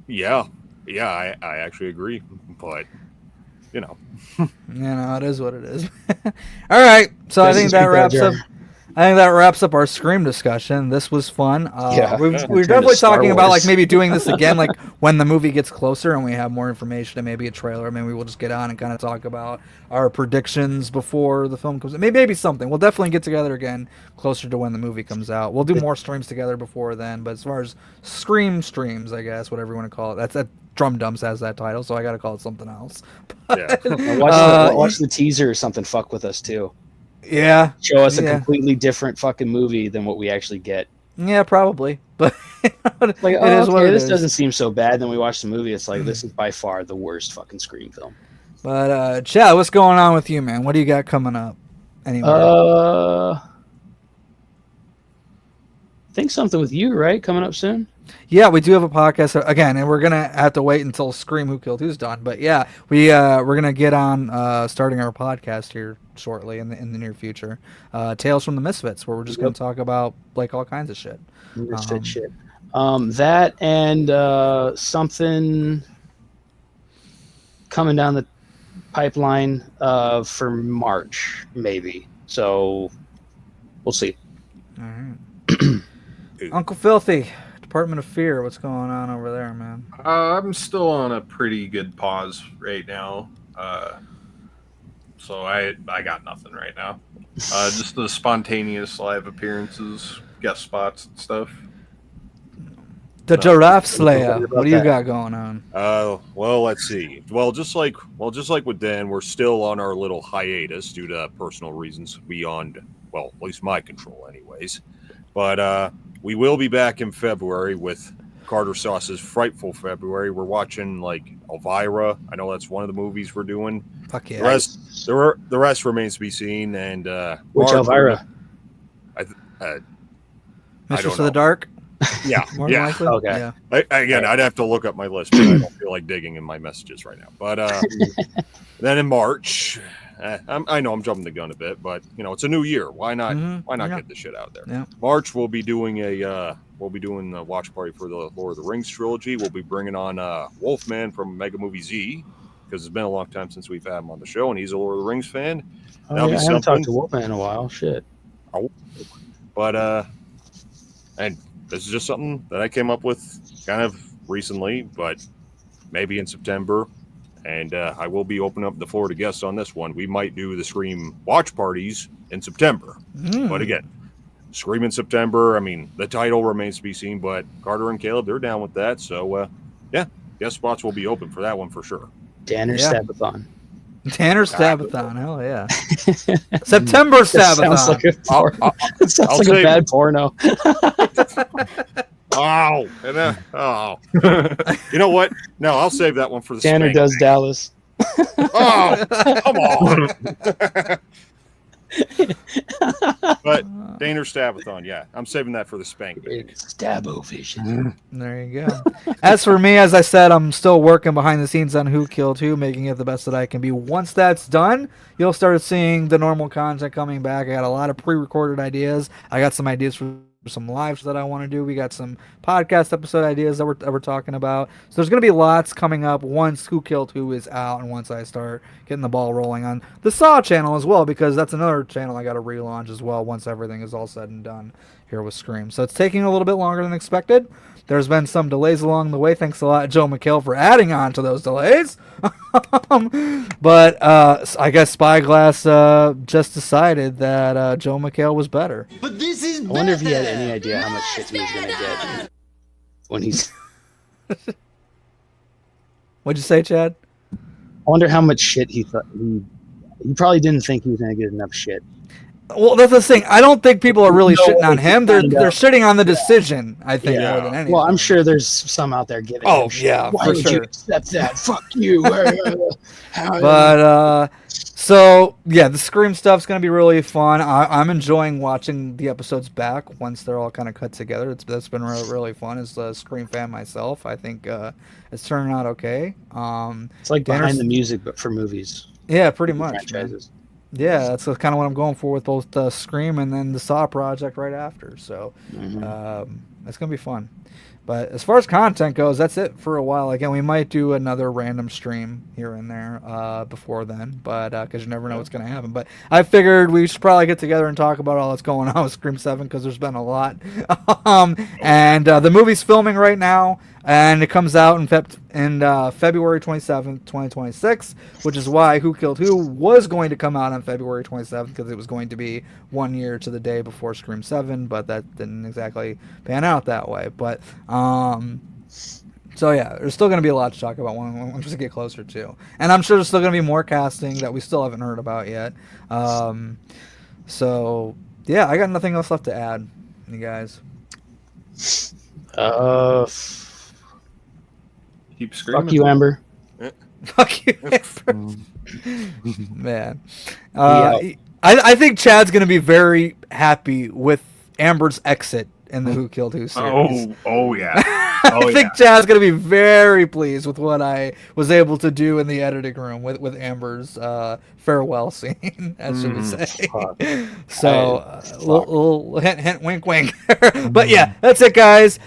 yeah, I actually agree. But you know, it is what it is. All right, so I think that wraps up. I think that wraps up our Scream discussion. This was fun. We're definitely talking about like maybe doing this again, like when the movie gets closer and we have more information and maybe a trailer. Maybe we'll just get on and kind of talk about our predictions before the film comes out. Maybe something. We'll definitely get together again closer to when the movie comes out. We'll do more streams together before then. But as far as Scream streams, I guess, whatever you want to call it, that Drum Dumps has that title, so I got to call it something else. Watch the teaser or something. Fuck with us too. Yeah. Show us a completely different fucking movie than what we actually get. Yeah, probably. But like, it is what it this is. doesn't seem so bad. Then we watch the movie. It's like, this is by far the worst fucking Scream film. But Chad, what's going on with you, man? What do you got coming up? Anyway. I think something with you, right? Coming up soon. Yeah, we do have a podcast again, and we're gonna have to wait until Scream Who Killed Who's done. But yeah, we're gonna get on starting our podcast here shortly in the near future. Tales from the Misfits, where we're just gonna talk about like all kinds of shit. Misfit shit. That and something coming down the pipeline for March, maybe. So we'll see. All right. Uncle Filthy. Department of Fear, what's going on over there, man? I'm still on a pretty good pause right now. So I got nothing right now. Just the spontaneous live appearances, guest spots and stuff. The Giraffe Slayer. What do you got going on? Well, let's see. Well, just like with Dan, we're still on our little hiatus due to personal reasons beyond, well, at least my control anyways. But we will be back in February with Carter Sauce's Frightful February. We're watching like Elvira. I know that's one of the movies we're doing. Fuck yeah. The rest remains to be seen. And which Elvira? Mistress of the Dark. Yeah, More yeah. likely? Okay. Yeah. Again, I'd have to look up my list, but I don't feel like digging in my messages right now. But then in March, I know I'm jumping the gun a bit, but you know it's a new year. Why not? Why not get the shit out there? Yeah. March we'll be doing a watch party for the Lord of the Rings trilogy. We'll be bringing on Wolfman from Mega Movie Z because it's been a long time since we've had him on the show, and he's a Lord of the Rings fan. I haven't talked to Wolfman in a while. Shit. But and this is just something that I came up with kind of recently, but maybe in September. And I will be opening up the floor to guests on this one. We might do the Scream watch parties in September. But again, Scream in September, I mean, the title remains to be seen, but Carter and Caleb, they're down with that. So, yeah, guest spots will be open for that one for sure. Danner Stabathon. Tanner Stabathon, hell yeah. September Stabathon. Sounds like it sounds like a bad porno. Oh, you know what? No, I'll save that one for the Tanner does Dallas. Oh, come on. But Danner Stabathon, yeah, I'm saving that for the spank. Stabo-vision. There you go. As for me, as I said, I'm still working behind the scenes on Who Killed Who, making it the best that I can be. Once that's done, you'll start seeing the normal content coming back. I got a lot of pre-recorded ideas. I got some ideas for some lives that I want to do. We got some podcast episode ideas that we're talking about. So there's going to be lots coming up once Who Killed Who is out and once I start getting the ball rolling on the Saw channel as well, because that's another channel I got to relaunch as well once everything is all said and done here with Scream. So it's taking a little bit longer than expected, There's been some delays along the way. Thanks a lot, Joe McHale, for adding on to those delays. But I guess Spyglass just decided that Joe McHale was better. But this is. I wonder if he had any idea how much shit he was gonna get when he's. What'd you say, Chad? I wonder how much shit he thought he probably didn't think he was gonna get enough shit. Well, that's the thing. I don't think people are really No shitting way on to him. They're find out. shitting on the decision. I think Yeah. more than anything. Well, I'm sure there's some out there giving. Oh, him shit. yeah, Why for would you sure. accept that? Fuck you. But so yeah, the Scream stuff's gonna be really fun. I'm enjoying watching the episodes back once they're all kind of cut together. That's been really fun. As a Scream fan myself, I think it's turning out okay. It's like Danner's- behind the music, but for movies. Yeah, pretty much. man. Franchises. Yeah, that's kind of what I'm going for with both Scream and then the Saw project right after. So it's gonna be fun. But as far as content goes, that's it for a while. Again, we might do another random stream here and there before then, but because you never know what's going to happen. But I figured we should probably get together and talk about all that's going on with Scream 7 because there's been a lot. And the movie's filming right now, and it comes out in February 27th, 2026, which is why Who Killed Who was going to come out on February 27th because it was going to be 1 year to the day before Scream 7, but that didn't exactly pan out that way. But so yeah, there's still going to be a lot to talk about once we get closer to, and I'm sure there's still going to be more casting that we still haven't heard about yet. So yeah, I got nothing else left to add, you guys. Keep screaming. Fuck you, Amber. Fuck you, Amber. Man, I think Chad's going to be very happy with Amber's exit in the Who Killed Who series. Oh yeah. I think Chad's gonna be very pleased with what I was able to do in the editing room with Amber's farewell scene, as you would say. So, little hint, wink, wink. But yeah, that's it, guys.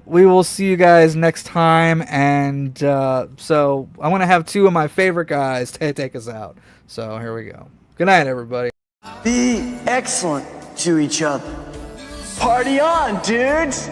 We will see you guys next time, and so I want to have two of my favorite guys take us out. So here we go. Good night, everybody. Be excellent to each other. Party on, dudes!